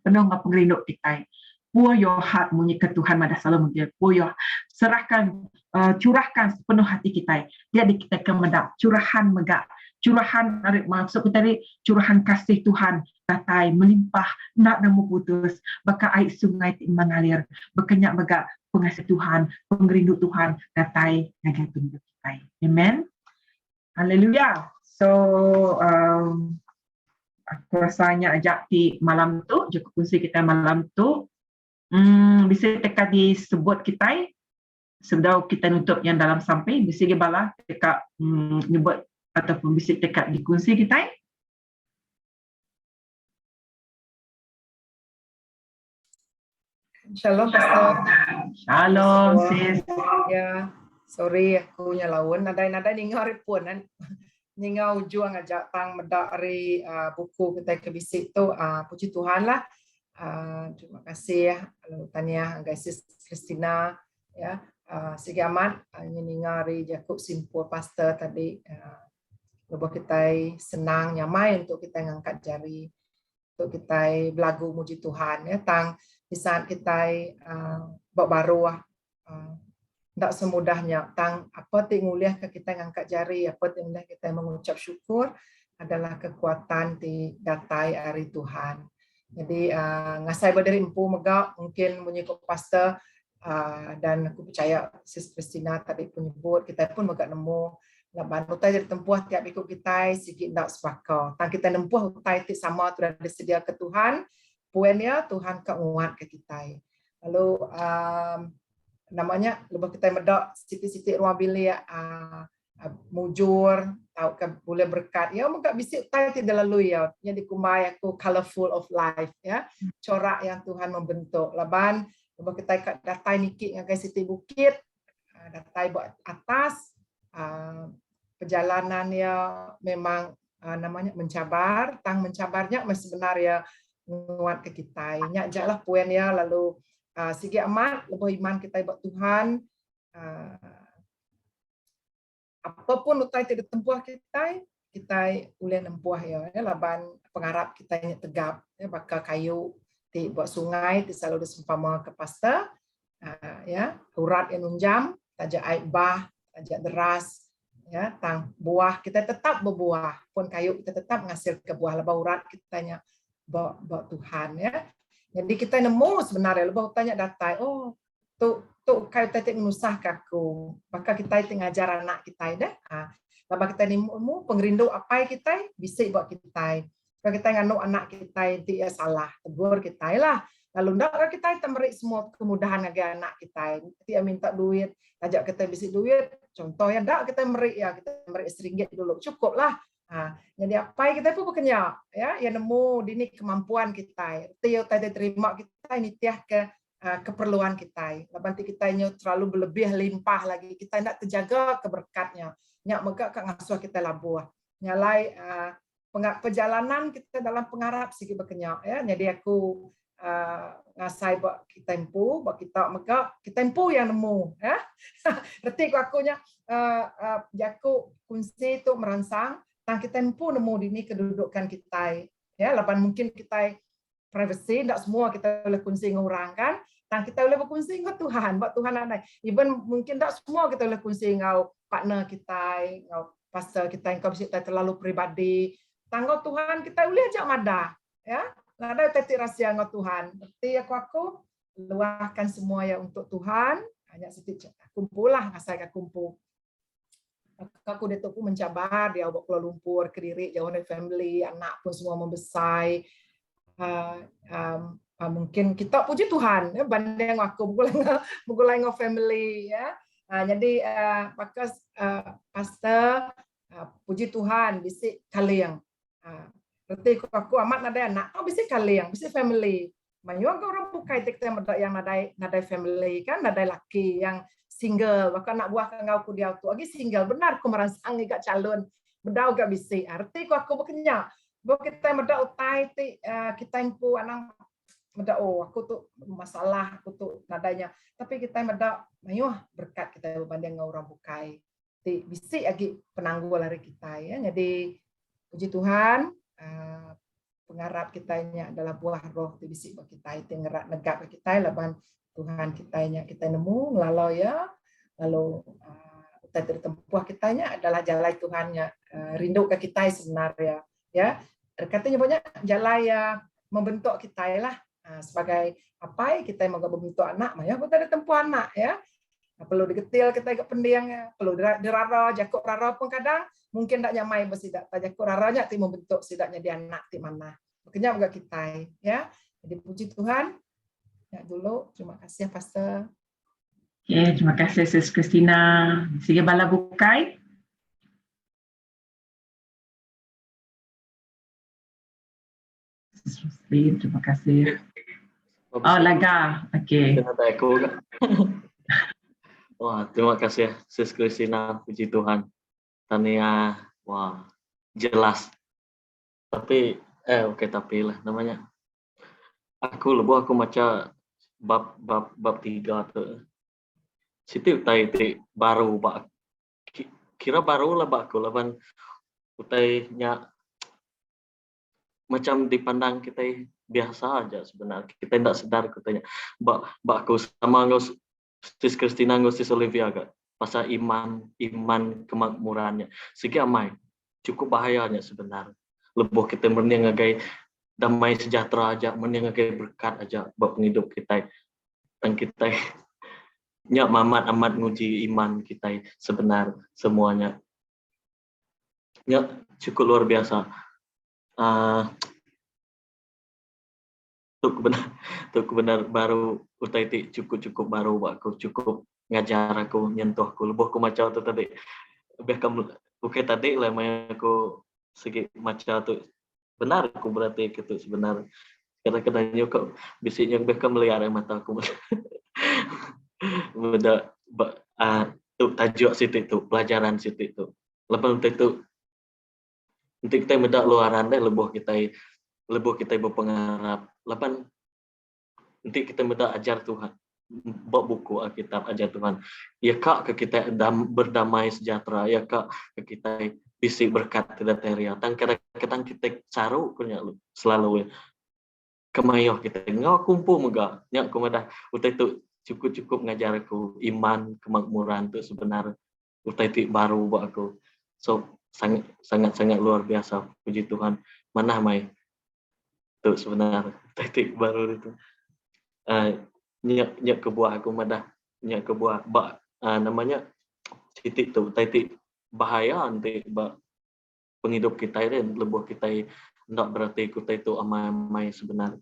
penuh dengan pengerinduk kita. Pour your heart munyi ke Tuhan madah selalu dia. Pour your serahkan curahkan sepenuh hati kita. Dia di kita kemedap curahan megak. Curahan maksud kita tadi curahan kasih Tuhan datai melimpah nak namu putus baka air sungai mengalir berkenyak megak pengasih Tuhan, pengerinduk Tuhan datai ngagai tunjuk kita. Amen. Haleluya. So, aku rasanya ajak di malam tu, juga kunci kita malam tu, bisa tekat disebut kita, sebelum kita nutup yang dalam sampai, bisa dibala tekat nyebut ataupun bisa tekat di kunci kita. Shalom, Pastor. Shalom, sis. Ya, sorry aku nyalawan. Nadai-nadai ningar pun kan. Nyingau juang ngajak tang medak dari buku kita ke bisik tu puji Tuhan lah. Terima kasih ya Tania guys Christina ya segi amat nyingari Jakub simpul pastor tadi lebih kita senang nyamai untuk kita ngangkat jari untuk kita belagu muji Tuhan ya tang di saat kita baru tak semudahnya tang apa ti nguliah ke kita ngangkat jari apa ti nguliah kita mengucap syukur adalah kekuatan di datai hari Tuhan. Jadi ngasai berdiri empu megak mungkin menyikap pastor dan aku percaya Sis Christina tadi pun nyebut kita pun megak nemu laban utai jadi tempuh tiap ikut kita sikit ndak sepakau. Tang kita nempuh utai ti sama sudah disedia ke Tuhan, puennya Tuhan keuat ke kita. Lalu namanya lebih kita medak siti-siti ruang bilik mujur tahu kan boleh berkat ya enggak bisik tai tidak lalu ya jadi kumai aku colorful of life ya corak yang Tuhan membentuk laban lebih kita datai nikit ngagai siti bukit datai buat atas, perjalanannya memang namanya mencabar, tang mencabarnya masih sebenarnya nguat ke kita. Nya jalah puennya lalu sigi amat lebih iman kita buat Tuhan. Apapun utai tidak tempuh kita boleh nempuh ya laban pengharap kita nya tegap ya bakal kayu ti buat sungai ti selalu disumpama ke pasta ya urat yang nunjam tajak air bah tajak deras ya tang buah kita tetap berbuah pun kayu kita tetap menghasil ke buah lebah urat kita nya buat Tuhan ya. Jadi kita nemu sebenarnya lebah tanya datai tu kayu tetek menusah kaku maka kita ngajar anak kita dah Laba kita nemu pengerindu apa kita bisik buat kita. Kalau kita nganu anak kita dia salah, tegur kita lah. Lalu ndak kita temerik semua kemudahan bagi anak kita. Dia minta duit, ajak kita bisik duit. Contohnya ndak kita merik ya, kita merik RM1 dulu. Cukup lah. Jadi apa kita pun berkenyak ya, yang nemu dini kemampuan kita. Dia terima kita ini tiah ke keperluan kita. Nanti kita terlalu berlebih limpah lagi. Kita nak terjaga keberkatnya. Nyak megak kat ngasuh kita labuh. Nyalai perjalanan kita dalam pengharap sigi berkenyak ya. Jadi aku ngasai buat kita tempu, buat kita megak kita tempu yang nemu ya. Retik aku nya jaku kunci itu merangsang tang kita tempu nemu dini kedudukan kita ya. Lapan mungkin kita privacy ndak semua kita boleh kunci dengan orang kan. Tang kita boleh berkongsi dengan Tuhan, buat Tuhan ada. Even mungkin tak semua kita boleh kongsi dengan partner kita, dengan pastor kita yang kau terlalu pribadi. Tanggal Tuhan kita boleh ajak mada, ya. Ada tetik rahsia dengan Tuhan. Berarti aku luahkan semua ya untuk Tuhan. Hanya sedikit kumpul lah, asal kumpul. Aku dia tu mencabar dia bawa Kuala Lumpur, Kediri, jauh dari family, anak pun semua membesar. Mungkin kita puji Tuhan ya banding aku bukan dengan family ya. Jadi maka pastor puji Tuhan bisik kaliang. Berarti aku amat nadai anak bisik kaliang, bisik family. Manyo orang bukai kita yang nadai family kan nadai laki yang single bahkan nak buah kangau ku dia tu lagi single benar aku merangsang gak calon bedau gak bisik. Arti aku berkenyak bahwa kita medak utai kita impu anak medak aku tu masalah aku tu nadanya tapi kita medak mayuh berkat kita berbanding dengan orang bukai ti bisik lagi penanggul lari kita ya. Jadi puji Tuhan pengharap kitanya adalah buah roh ti bisik buat kita itu ngerak negap kita laban Tuhan kitanya kita nemu lalu ya lalu kita tertempuh kitanya adalah jalan Tuhannya rindu ke kita sebenarnya ya. Katanya banyak jalan yang membentuk kita lah sebagai apa kita mau membentuk anak mah ya kita ada tempuh anak ya perlu digetil kita agak pendiang ya perlu dirara jakuk rara pun kadang mungkin tak nyamai bersidak jakuk raranya ti membentuk sidaknya dia anak ti mana makanya juga kita ya. Jadi puji Tuhan ya dulu terima kasih pastor. Okay, terima kasih Sis Christina. Sige bala bukai. Terima kasih. Oh, Laga. Okey. Wah, terima kasih ya, Sis Christina. Puji Tuhan. Tania, wah, jelas. Tapi, tapi lah namanya. Aku baca bab 3 tu. Situ utai baru bak. Kira baru lah bakku laban utainya macam dipandang kita biasa aja sebenarnya. Kita tidak sadar katanya. Bakku sama ngos Sis Christina ngos Sis Olivia agak pasal iman kemakmurannya. Segi amai cukup bahayanya sebenarnya. Lebih kita mending ngagai damai sejahtera aja, mending ngagai berkat aja buat penghidup kita. Dan kita nyak amat nguji iman kita sebenar semuanya. Nyak cukup luar biasa. Tuk benar baru utai ti cukup baru aku cukup ngajar aku nyentuh aku lebih aku macam tu tadi lebih kamu oke tadi lah main aku segi macam tu benar aku berarti gitu sebenarnya kadang-kadang juga bisiknya lebih kamu melihara mata aku beda tu tajuk situ tu, pelajaran situ tu. Lepas itu nanti kita mendak luaran deh lebih kita berpengarap. Lepas nanti kita mendak ajar Tuhan. Buat buku Alkitab ajar Tuhan. Ya kak ke kita berdamai sejahtera. Ya kak ke kita bisik berkat tidak teria. Tang kadang-kadang kita caru punya selalu kemayoh kita ngau kumpul megak. Nyak kumadah utai tu cukup ngajar aku iman kemakmuran tu sebenarnya utai tu baru buat aku. So sangat luar biasa, puji Tuhan. Mana mai tu sebenarnya utai tu baru itu. Nyak kebuah aku madah nyak kebuah namanya titik tu utai tu bahaya nanti penghidup kita ini lebih kita tidak berarti kita itu amai sebenarnya.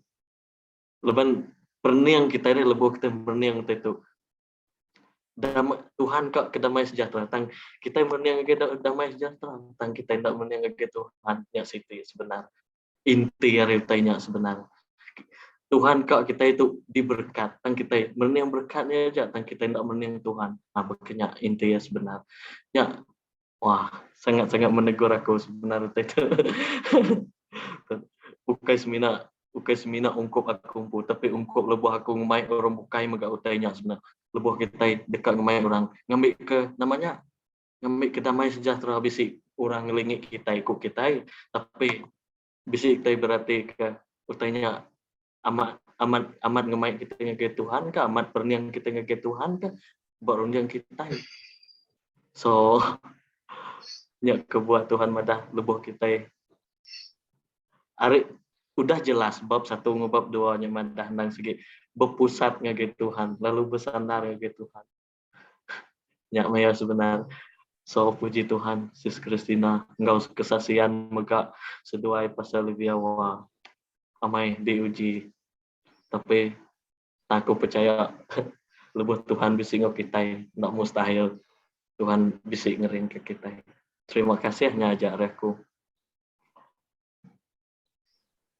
Leban perniang kita ini lebih kita perniang itu Tuhan kak kedamai sejahtera. Tang kita perniang ke damai sejahtera. Tang kita tidak perniang ke Tuhan yang siti sebenarnya. Inti realitanya sebenarnya. Tuhan kak kita itu diberkat. Tang kita perniang berkatnya aja. Tang kita tidak perniang Tuhan. Nah, begini inti ya sebenarnya. Ya, wah sangat menegur aku sebenarnya itu. Bukai semina ungkup aku umpu, tapi ungkup lebih aku ngemai orang bukai megak utainya sebenarnya. Lebih kita dekat ngemai orang ngambil ke damai sejahtera bisik orang ngelingik kita ikut kita, tapi bisik kita berarti ke utainya amat ngemai kita ngege Tuhan ke amat perniang kita ngege Tuhan ke baru yang kita. So nyak kebuat Tuhan madah lebih kita ari udah jelas bab 1 ngebab 2 nya madah nang segi berpusat ngage Tuhan lalu bersandar ngage Tuhan. Nyak maya sebenar. So puji Tuhan Sis Christina engkau kesaksian megak seduai pasal Olivia wa amai diuji. Tapi aku percaya lebih Tuhan bisa ngau kita ndak mustahil Tuhan bisa ngering ke kita. Terima kasih ngajak aku.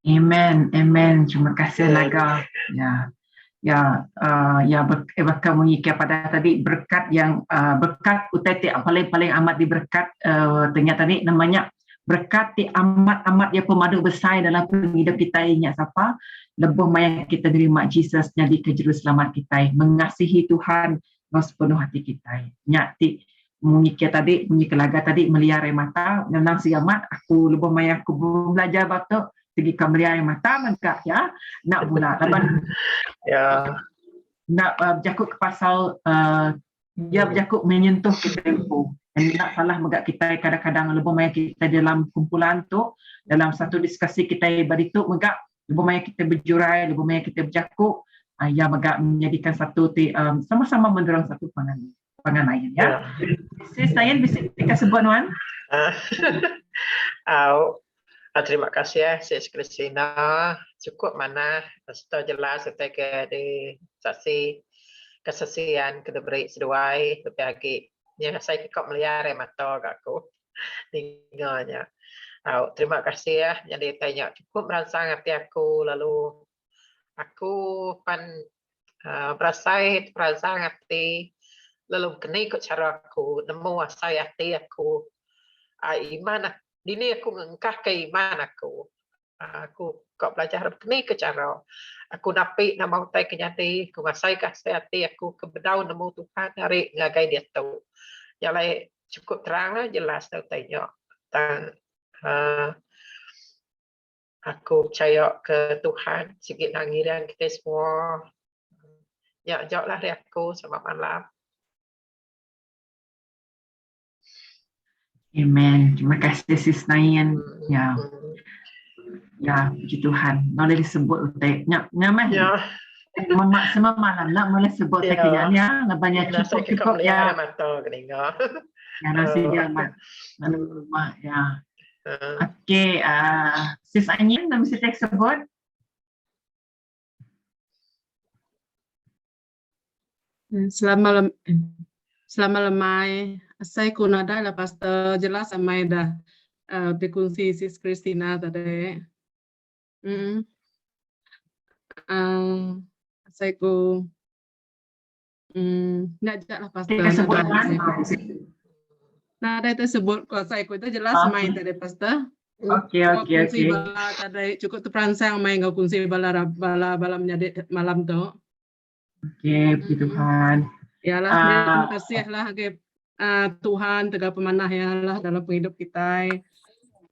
Amen. Terima kasih Laga. Bakal mengikat pada tadi berkat yang berkat utai paling amat diberkat ternyata tadi namanya berkat amat ya pemadu besar dalam hidup kita ingat siapa lebih maya kita terima Jesus jadi ke juru selamat kita mengasihi Tuhan dengan sepenuh hati kita nyati mengikat tadi mengikat Laga tadi melihat mata menang siamat aku lebih maya aku belajar batuk segi kamera yang mata mengkak ya nak pula laban Ya nak berjakut ke pasal dia berjakut menyentuh kita tempo nak salah megak kita kadang-kadang lebih banyak kita dalam kumpulan tu dalam satu diskusi kita bari tu megak lebih banyak kita berjurai lebih banyak kita berjakut ya megak menjadikan satu sama-sama mendorong satu pangan lain ya. Sis Nayan bisa kita sebut Wan. Terima kasih ya Sis Christina. Cukup mana sudah jelas kita ke di saksi kesaksian kedua seduai bagi yang saya kok melihat mata aku tinggalnya. Terima kasih ya jadi tanya cukup merangsang hati aku lalu aku merangsang hati lalu kena ikut cara aku nemu asai hati aku iman ini aku mengengkah keiman aku kok belajar kena ke cara aku napi nama utai kenyati aku ngasai kasih hati aku kebedau nemu Tuhan hari ngagai dia tahu jadi cukup terang jelas tanya dan aku percaya ke Tuhan sikit nangiran kita semua ya jauhlah dari aku selamat malam. Amen. Terima kasih Sis Nayan. Ya, puji Tuhan. Boleh disebut utai. Nyaman. Ya. Semua malam nak boleh sebut saya ya. Banyak cukup ya. Mata keninga. Ya nasi dia mat. Lalu rumah ya. Okey, Sis Anyin nak mesti sebut. Selama lemai, saya kunada lepas jelas samai dah berkongsi Sis Christina tadi. Saya ku Ngajak lah pastor. Kita sebutkan. Nah, ada tersebut kuasa ikut itu jelas main tadi pastor. Okey. Bala tadi cukup tu perangsang main kau kunci bala menjadi malam tu. Okey, puji Tuhan. Yalah, terima kasih lah ke Tuhan tegak pemanah ya lah dalam hidup kita.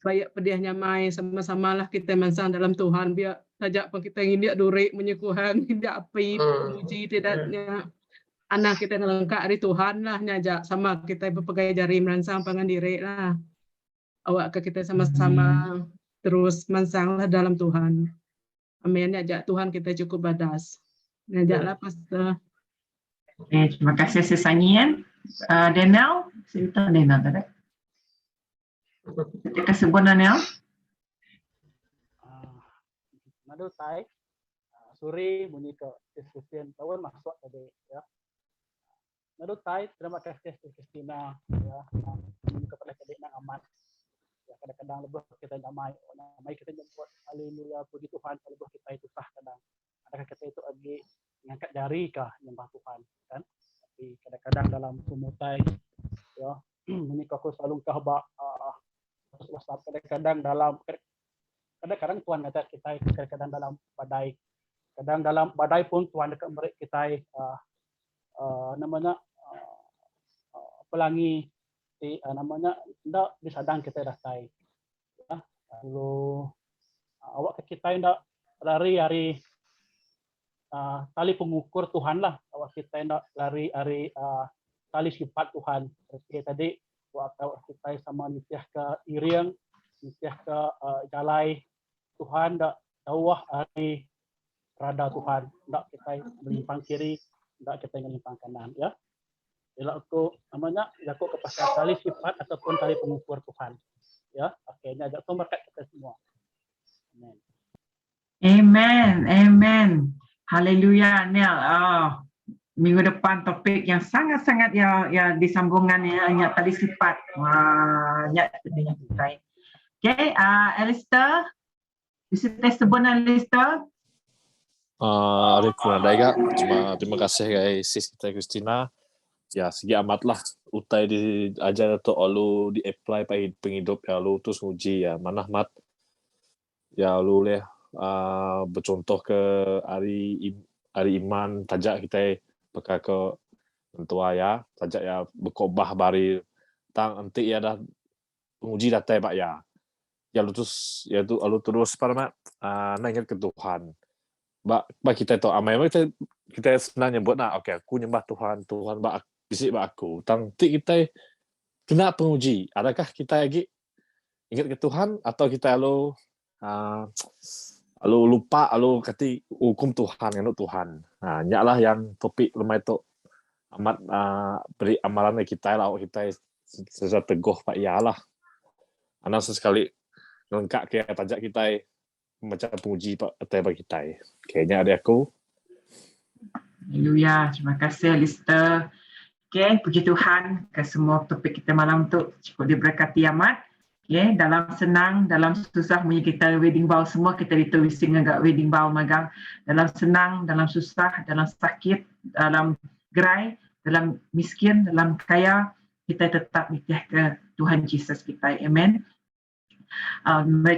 Banyak pedihnya mai sama-sama lah kita mansang dalam Tuhan biar saja pun kita ngindak duri menyekuhan ngindak api memuji tidaknya anak kita ngelengkap dari Tuhan lah nyajak sama kita berpegang jari meransang pangan diri lah awak ke kita sama-sama terus mansang lah dalam Tuhan. Amin. Nyajak Tuhan kita cukup badas. Nyajaklah pastor. Terima kasih sesanyian. Daniel, cerita Daniel tadi. Ketika sebut Daniel. Nado tai suri bunyi ke Kristen tahun masuk tadi ya. Nado tai terima kasih Kristina ya kepada adik nang amat. Ya kadang-kadang lebih kita damai kita jemput haleluya puji Tuhan lebih kita itu sah kadang. Adakah kita itu lagi ngangkat jari kah nyembah Tuhan kan? Tapi kadang-kadang dalam sumutai ya bunyi aku selalu kahba WhatsApp kadang-kadang Tuhan ngajar kita kadang-kadang dalam badai. Kadang dalam badai pun Tuhan dekat mereka kita pelangi namanya ndak disadang kita dasai. Ya, lalu awak ke kita ndak lari hari tali pengukur Tuhan lah. Awak kita ndak lari hari tali sifat Tuhan. Seperti tadi awak kita sama nitiah ke iriang, nitiah ke jalai Tuhan ndak dawah hari rada Tuhan, ndak kita melimpang kiri, ndak kita melimpang kanan ya. Bila aku namanya aku kepada tali sifat ataupun tali pengukur Tuhan. Ya, akhirnya ajak Tuhan berkat kita semua. Amen. Haleluya, Nel. Minggu depan topik yang sangat-sangat ya disambungan ya tali sifat. Banyak sebenarnya kita. Okay, Alistair. Bisa tersebut Alistair? Cuma terima kasih guys sis kita Kristina. Ya segi amatlah utai diajar atau lalu di-apply penghidup ya lalu terus uji ya mana mat ya lalu leh bercontoh ke hari iman tajak kita pakai ke mentua ya tajak ya berkobah bari tang anti ya dah penguji datai pak ya lalu terus pada ingat ke Tuhan bak kita itu amai kita senang nyebut okey aku nyembah Tuhan bak bisik bak aku tang ti kita kena penguji adakah kita lagi ingat ke Tuhan atau kita lalu lupa lalu kati hukum Tuhan nganut Tuhan nyaklah yang topik lemah itu amat beri amalan kita lah kita secara teguh pak iyalah anak sesekali lengkap ke tajak kita macam penguji pak bagi kita kayaknya ada aku. Haleluya, terima kasih Alistair. Okay, puji Tuhan ke semua topik kita malam tu cukup diberkati amat. Okay, dalam senang, dalam susah punya kita wedding vow semua kita ditulising agak wedding vow magang. Dalam senang, dalam susah, dalam sakit, dalam gerai, dalam miskin, dalam kaya, kita tetap nitiah ke Tuhan Yesus kita. Amen.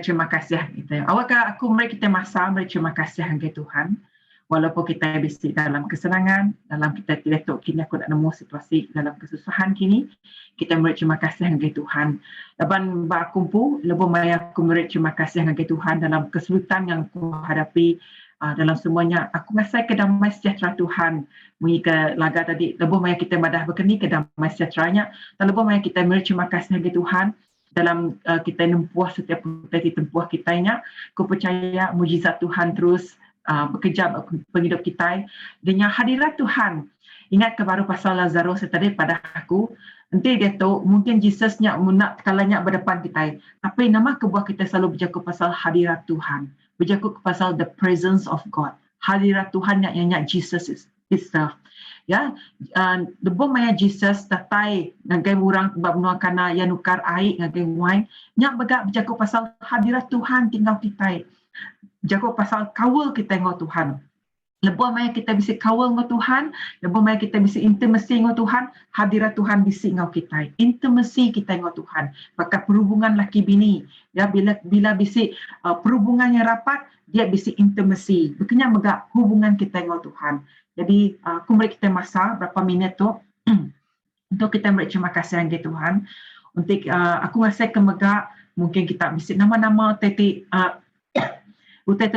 Terima kasih kita. Aku mari kita masa terima kasih ke Tuhan. Walaupun kita bisik dalam kesenangan, dalam kita tidak tahu kini aku nak nemu situasi dalam kesusahan kini, kita beri terima kasih kepada Tuhan. Lepas berkumpul, lebih banyak aku beri terima kasih kepada Tuhan dalam kesulitan yang aku hadapi, dalam semuanya. Aku rasa kedamai sejahtera Tuhan. Mengikat laga tadi, lebih banyak kita madah berkeni kedamai sejahteranya, dan lebih banyak kita beri terima kasih kepada Tuhan dalam kita nempuh setiap tempuh kitanya. Aku percaya mujizat Tuhan terus bekerja penghidup kita dengan hadirat Tuhan. Ingat ke baru pasal Lazarus tadi pada aku, nanti dia tahu mungkin Yesusnya nak kalanya berdepan kita, tapi nama kebuah kita selalu berjaga pasal hadirat Tuhan, berjaga pasal the presence of God, hadirat Tuhan yang Jesus itself. Ya, lebih banyak Jesus datai ngagai orang bab kana yang nukar air ngagai wine, nyak berjaga pasal hadirat Tuhan tinggal kita. Jaga pasal kawal kita dengan Tuhan. Lebih mai kita bisa kawal dengan Tuhan, lebih mai kita bisa intimasi dengan Tuhan, hadirat Tuhan bisa dengan kita. Intimasi kita dengan Tuhan. Maka perhubungan laki bini, ya bila bisa perhubungan yang rapat, dia bisa intimasi. Bukannya megak hubungan kita dengan Tuhan. Jadi aku beri kita masa berapa minit tu untuk kita beri terima kasih dengan Tuhan. Untuk aku rasa kemegak mungkin kita bisa nama-nama teti utai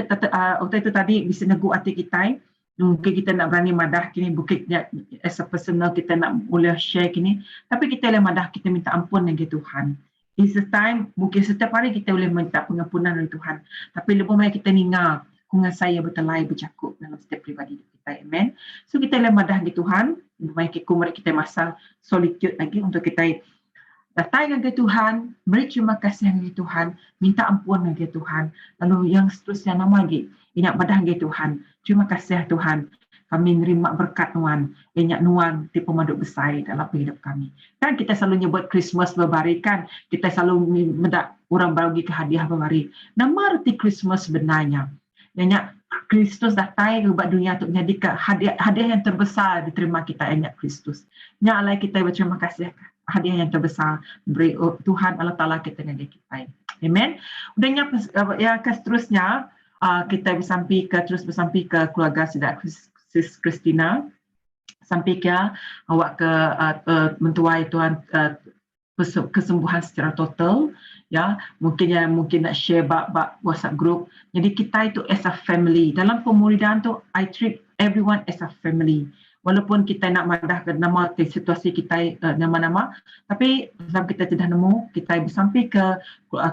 itu tadi bisa nego hati kita. Mungkin kita nak berani madah kini, bukitnya as a personal kita nak boleh share kini. Tapi kita boleh madah, kita minta ampun dengan Tuhan. It's the time, mungkin setiap hari kita boleh minta pengampunan dari Tuhan. Tapi lebih baik kita ningal, kungan saya bertelai bercakap dalam setiap pribadi kita. Amen. So kita boleh madah dengan Tuhan. Lebih baik kita masa solitude lagi untuk kita datang dengan Tuhan, beri terima kasih dengan Tuhan, minta ampun dengan Tuhan. Lalu yang seterusnya nama lagi, ingat badah dengan Tuhan. Terima kasih Tuhan, kami menerima berkat Tuhan, ingat Nuan di pemaduk besar dalam hidup kami. Kan kita selalu nyebut Christmas berbari kan, kita selalu mendak orang bagi ke hadiah berbari. Nama arti Christmas sebenarnya, ingat Kristus datang ke dunia untuk menjadi hadiah yang terbesar diterima kita, ingat Kristus. Ingat Allah kita berterima kasih hadiah yang terbesar beri Tuhan Allah Ta'ala kita dengan kita. Amen. Udahnya ya seterusnya kita bersampai ke keluarga Sis Christina. Sampai ke awak ke mentuai Tuhan kesembuhan secara total. Ya, mungkin nak share bab WhatsApp group. Jadi kita itu as a family. Dalam pemuridan tu I treat everyone as a family. Walaupun kita nak madah ke nama situasi kita nama-nama, tapi sebab kita tidak nemu, kita bersampai ke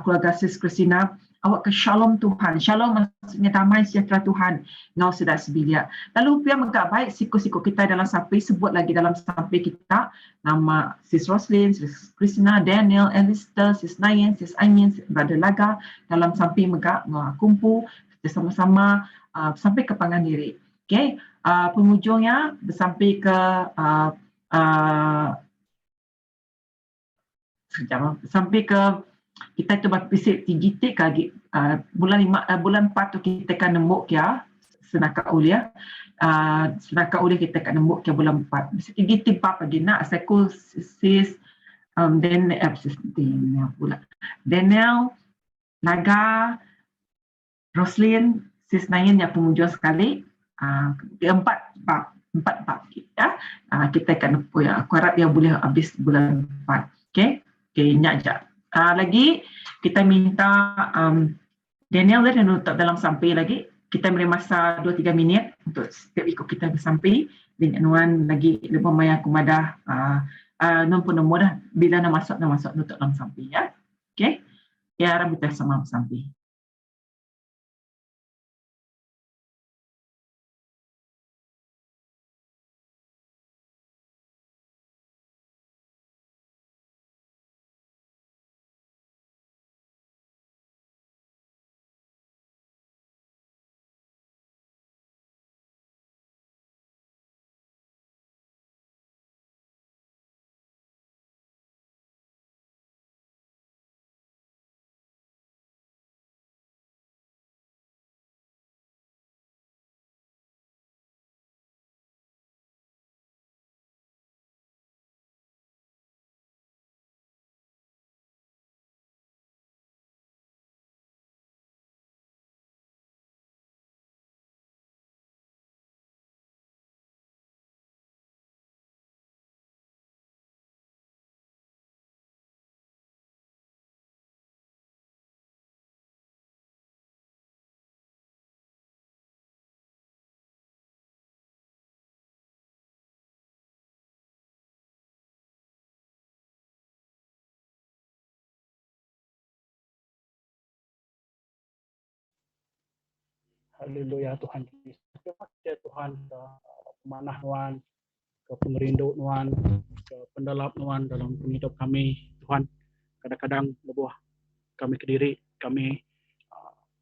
keluarga Sis Christina, awak ke shalom Tuhan. Shalom maksudnya damai sejahtera Tuhan. Ngau sedar sebilia. Lalu biar megak baik siku-siku kita dalam sampai, sebut lagi dalam sampai kita, nama Sis Roslyn, Sis Christina, Daniel, Alistair, Sis Nayan, Sis Ainin, Brother Laga, dalam sampai megak kumpul, kita sama-sama sampai ke Pangandaran. Okay. Penghujungnya sampai ke sampai ke kita tu berpisik tinggi lagi bulan 4 tu kita kan nembuk ya senaka uliah kita kan nembuk ya bulan 4 bisa tinggi tiba pagi nak aku sis Daniel Naga Roslyn sis Nayan yang penghujung sekali. Empat ya. Kita akan aku harap yang boleh habis bulan 4. Okay, ingat je. Lagi kita minta Daniel dan untuk dalam sampai lagi kita beri masa 2-3 minit untuk setiap ikut kita bersampai dengan Nuan lagi lebih maya kumadah pun mudah bila nak masuk untuk dalam sampai ya. Okay, ya harap kita sama sampai. Haleluya Tuhan Yesus. Terima kasih Tuhan ke pemanah Nuan, ke pengerindu Nuan, ke pendalap Nuan dalam hidup kami. Tuhan, kadang-kadang lebuh kami kediri, kami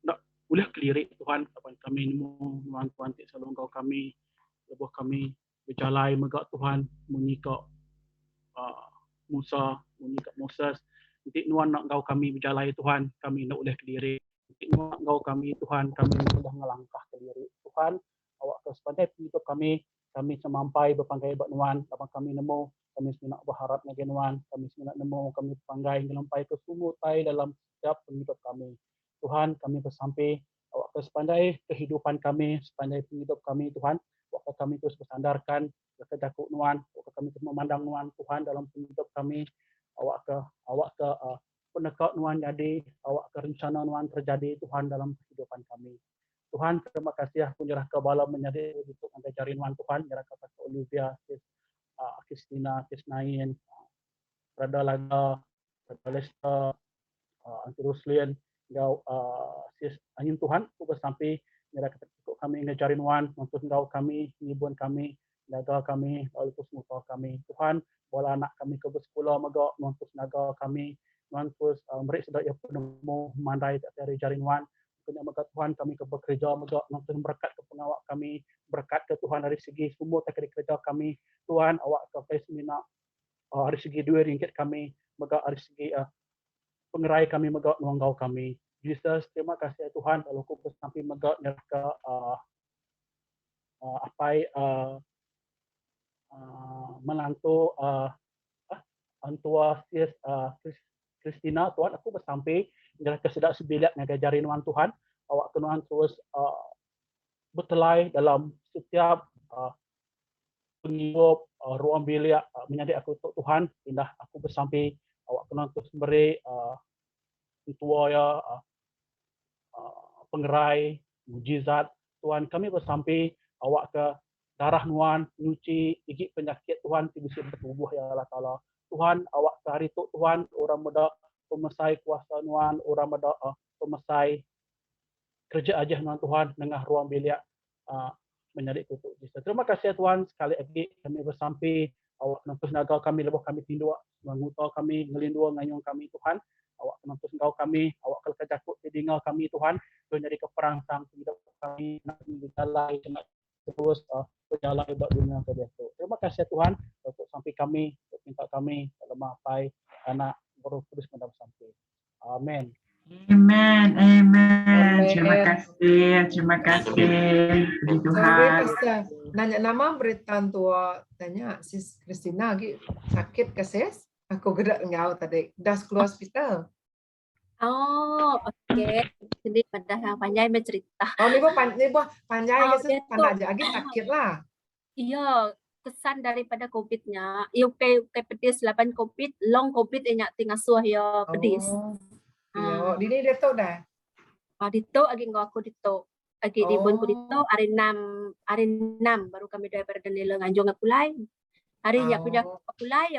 tak boleh kelirik Tuhan. Kapan kami nemu Nuan Tuhan tak selalu engkau kami, lebuh kami berjalai megak Tuhan, mengikut Musa, mengikut Moses. Nanti Nuan nak engkau kami berjalai Tuhan, kami nak boleh kediri. Engkau kami Tuhan, kami sudah melangkah ke diri Tuhan, awak ke sepanjang hidup kami semampai berpanggai buat nuan, abang kami nemu, kami nak berharap dengan nuan, kami nak nemu, kami berpanggai ngelampai ke semua tai dalam setiap hidup kami. Tuhan, kami bersampai awak ke sepanjang kehidupan kami, sepanjang hidup kami Tuhan, awak kami terus bersandarkan ke jakuk nuan, awak kami terus memandang nuan Tuhan dalam hidup kami, awak ke penekak nuan jadi, awak ke rencana nuan terjadi Tuhan dalam kehidupan kami. Tuhan, terima kasih aku nyerah ke bala menjadi untuk mengajarin Tuhan Tuhan, nyerah ke Pastor Olivia, Christina, Kisnain, Brother Laga, Brother Lester, Auntie Roslyn, Sis Angin Tuhan, aku bersampai nyerah ke kami ngajarin Tuhan, untuk engkau kami, ngibun kami, jaga kami, lalu terus muka kami. Tuhan, bola anak kami ke bersekolah, megak, untuk naga kami, terus mereka sudah ia penemu, mandai tak dari jarin Tuhan, punya berkat Tuhan kami ke bekerja megak nonton berkat ke pengawak kami berkat ke Tuhan dari segi semua tak kerja kami Tuhan awak ke Fesmina dari segi RM2 kami megak dari segi pengerai kami megak nuanggau kami Jesus terima kasih Tuhan kalau ku sampai megak nyerah ke menantu antua sis Christina Tuhan aku bersampai nyerah kesedak sebilik ngajarin Tuhan awak Tuhan terus bertelai dalam setiap penghidup ruang bilik menjadi aku Tuhan indah aku bersampai awak Tuhan terus beri tua ya pengerai mujizat Tuhan kami bersampai awak ke darah nuan nyuci gigi penyakit Tuhan bisa bertubuh ya Allah Taala Tuhan awak ke hari tu Tuhan orang muda pemesai kuasa nuan orang muda pemesai kerja aja nuan Tuhan dengan ruang bilik menjadi tutup Jesus. Terima kasih Tuhan sekali lagi kami bersampai awak nantus naga kami lebih kami tindu mengutar kami ngelindu ngayung kami Tuhan awak nantus engkau kami awak kejakut didingal kami Tuhan menjadi keperangsang hidup kami nak berjalan terus berjalan di dunia kebiasa. Terima kasih Tuhan untuk sampai kami untuk minta kami lemah pai anak Roh Kudus mendapat sampai. Amin. Amen, amen. Terima kasih, puji Tuhan. Nanya nama beritaan tua tanya sis Christina lagi sakit ke sis? Aku gerak ngau tadi, das keluar hospital. Oh, okey. Jadi pada yang panjang bercerita. Oh, ni panjang ke sis? Pandai aja lagi sakit lah. Iya, kesan daripada COVID-nya. UK pedis 8 COVID, long COVID enyak tinggal suah ya pedis. Iya, di ni dia tahu dah. Dito agi aku dito. Agi di bon ko dito hari 6 baru kami daripada nila nganjong apulay. Hari nya punya apulay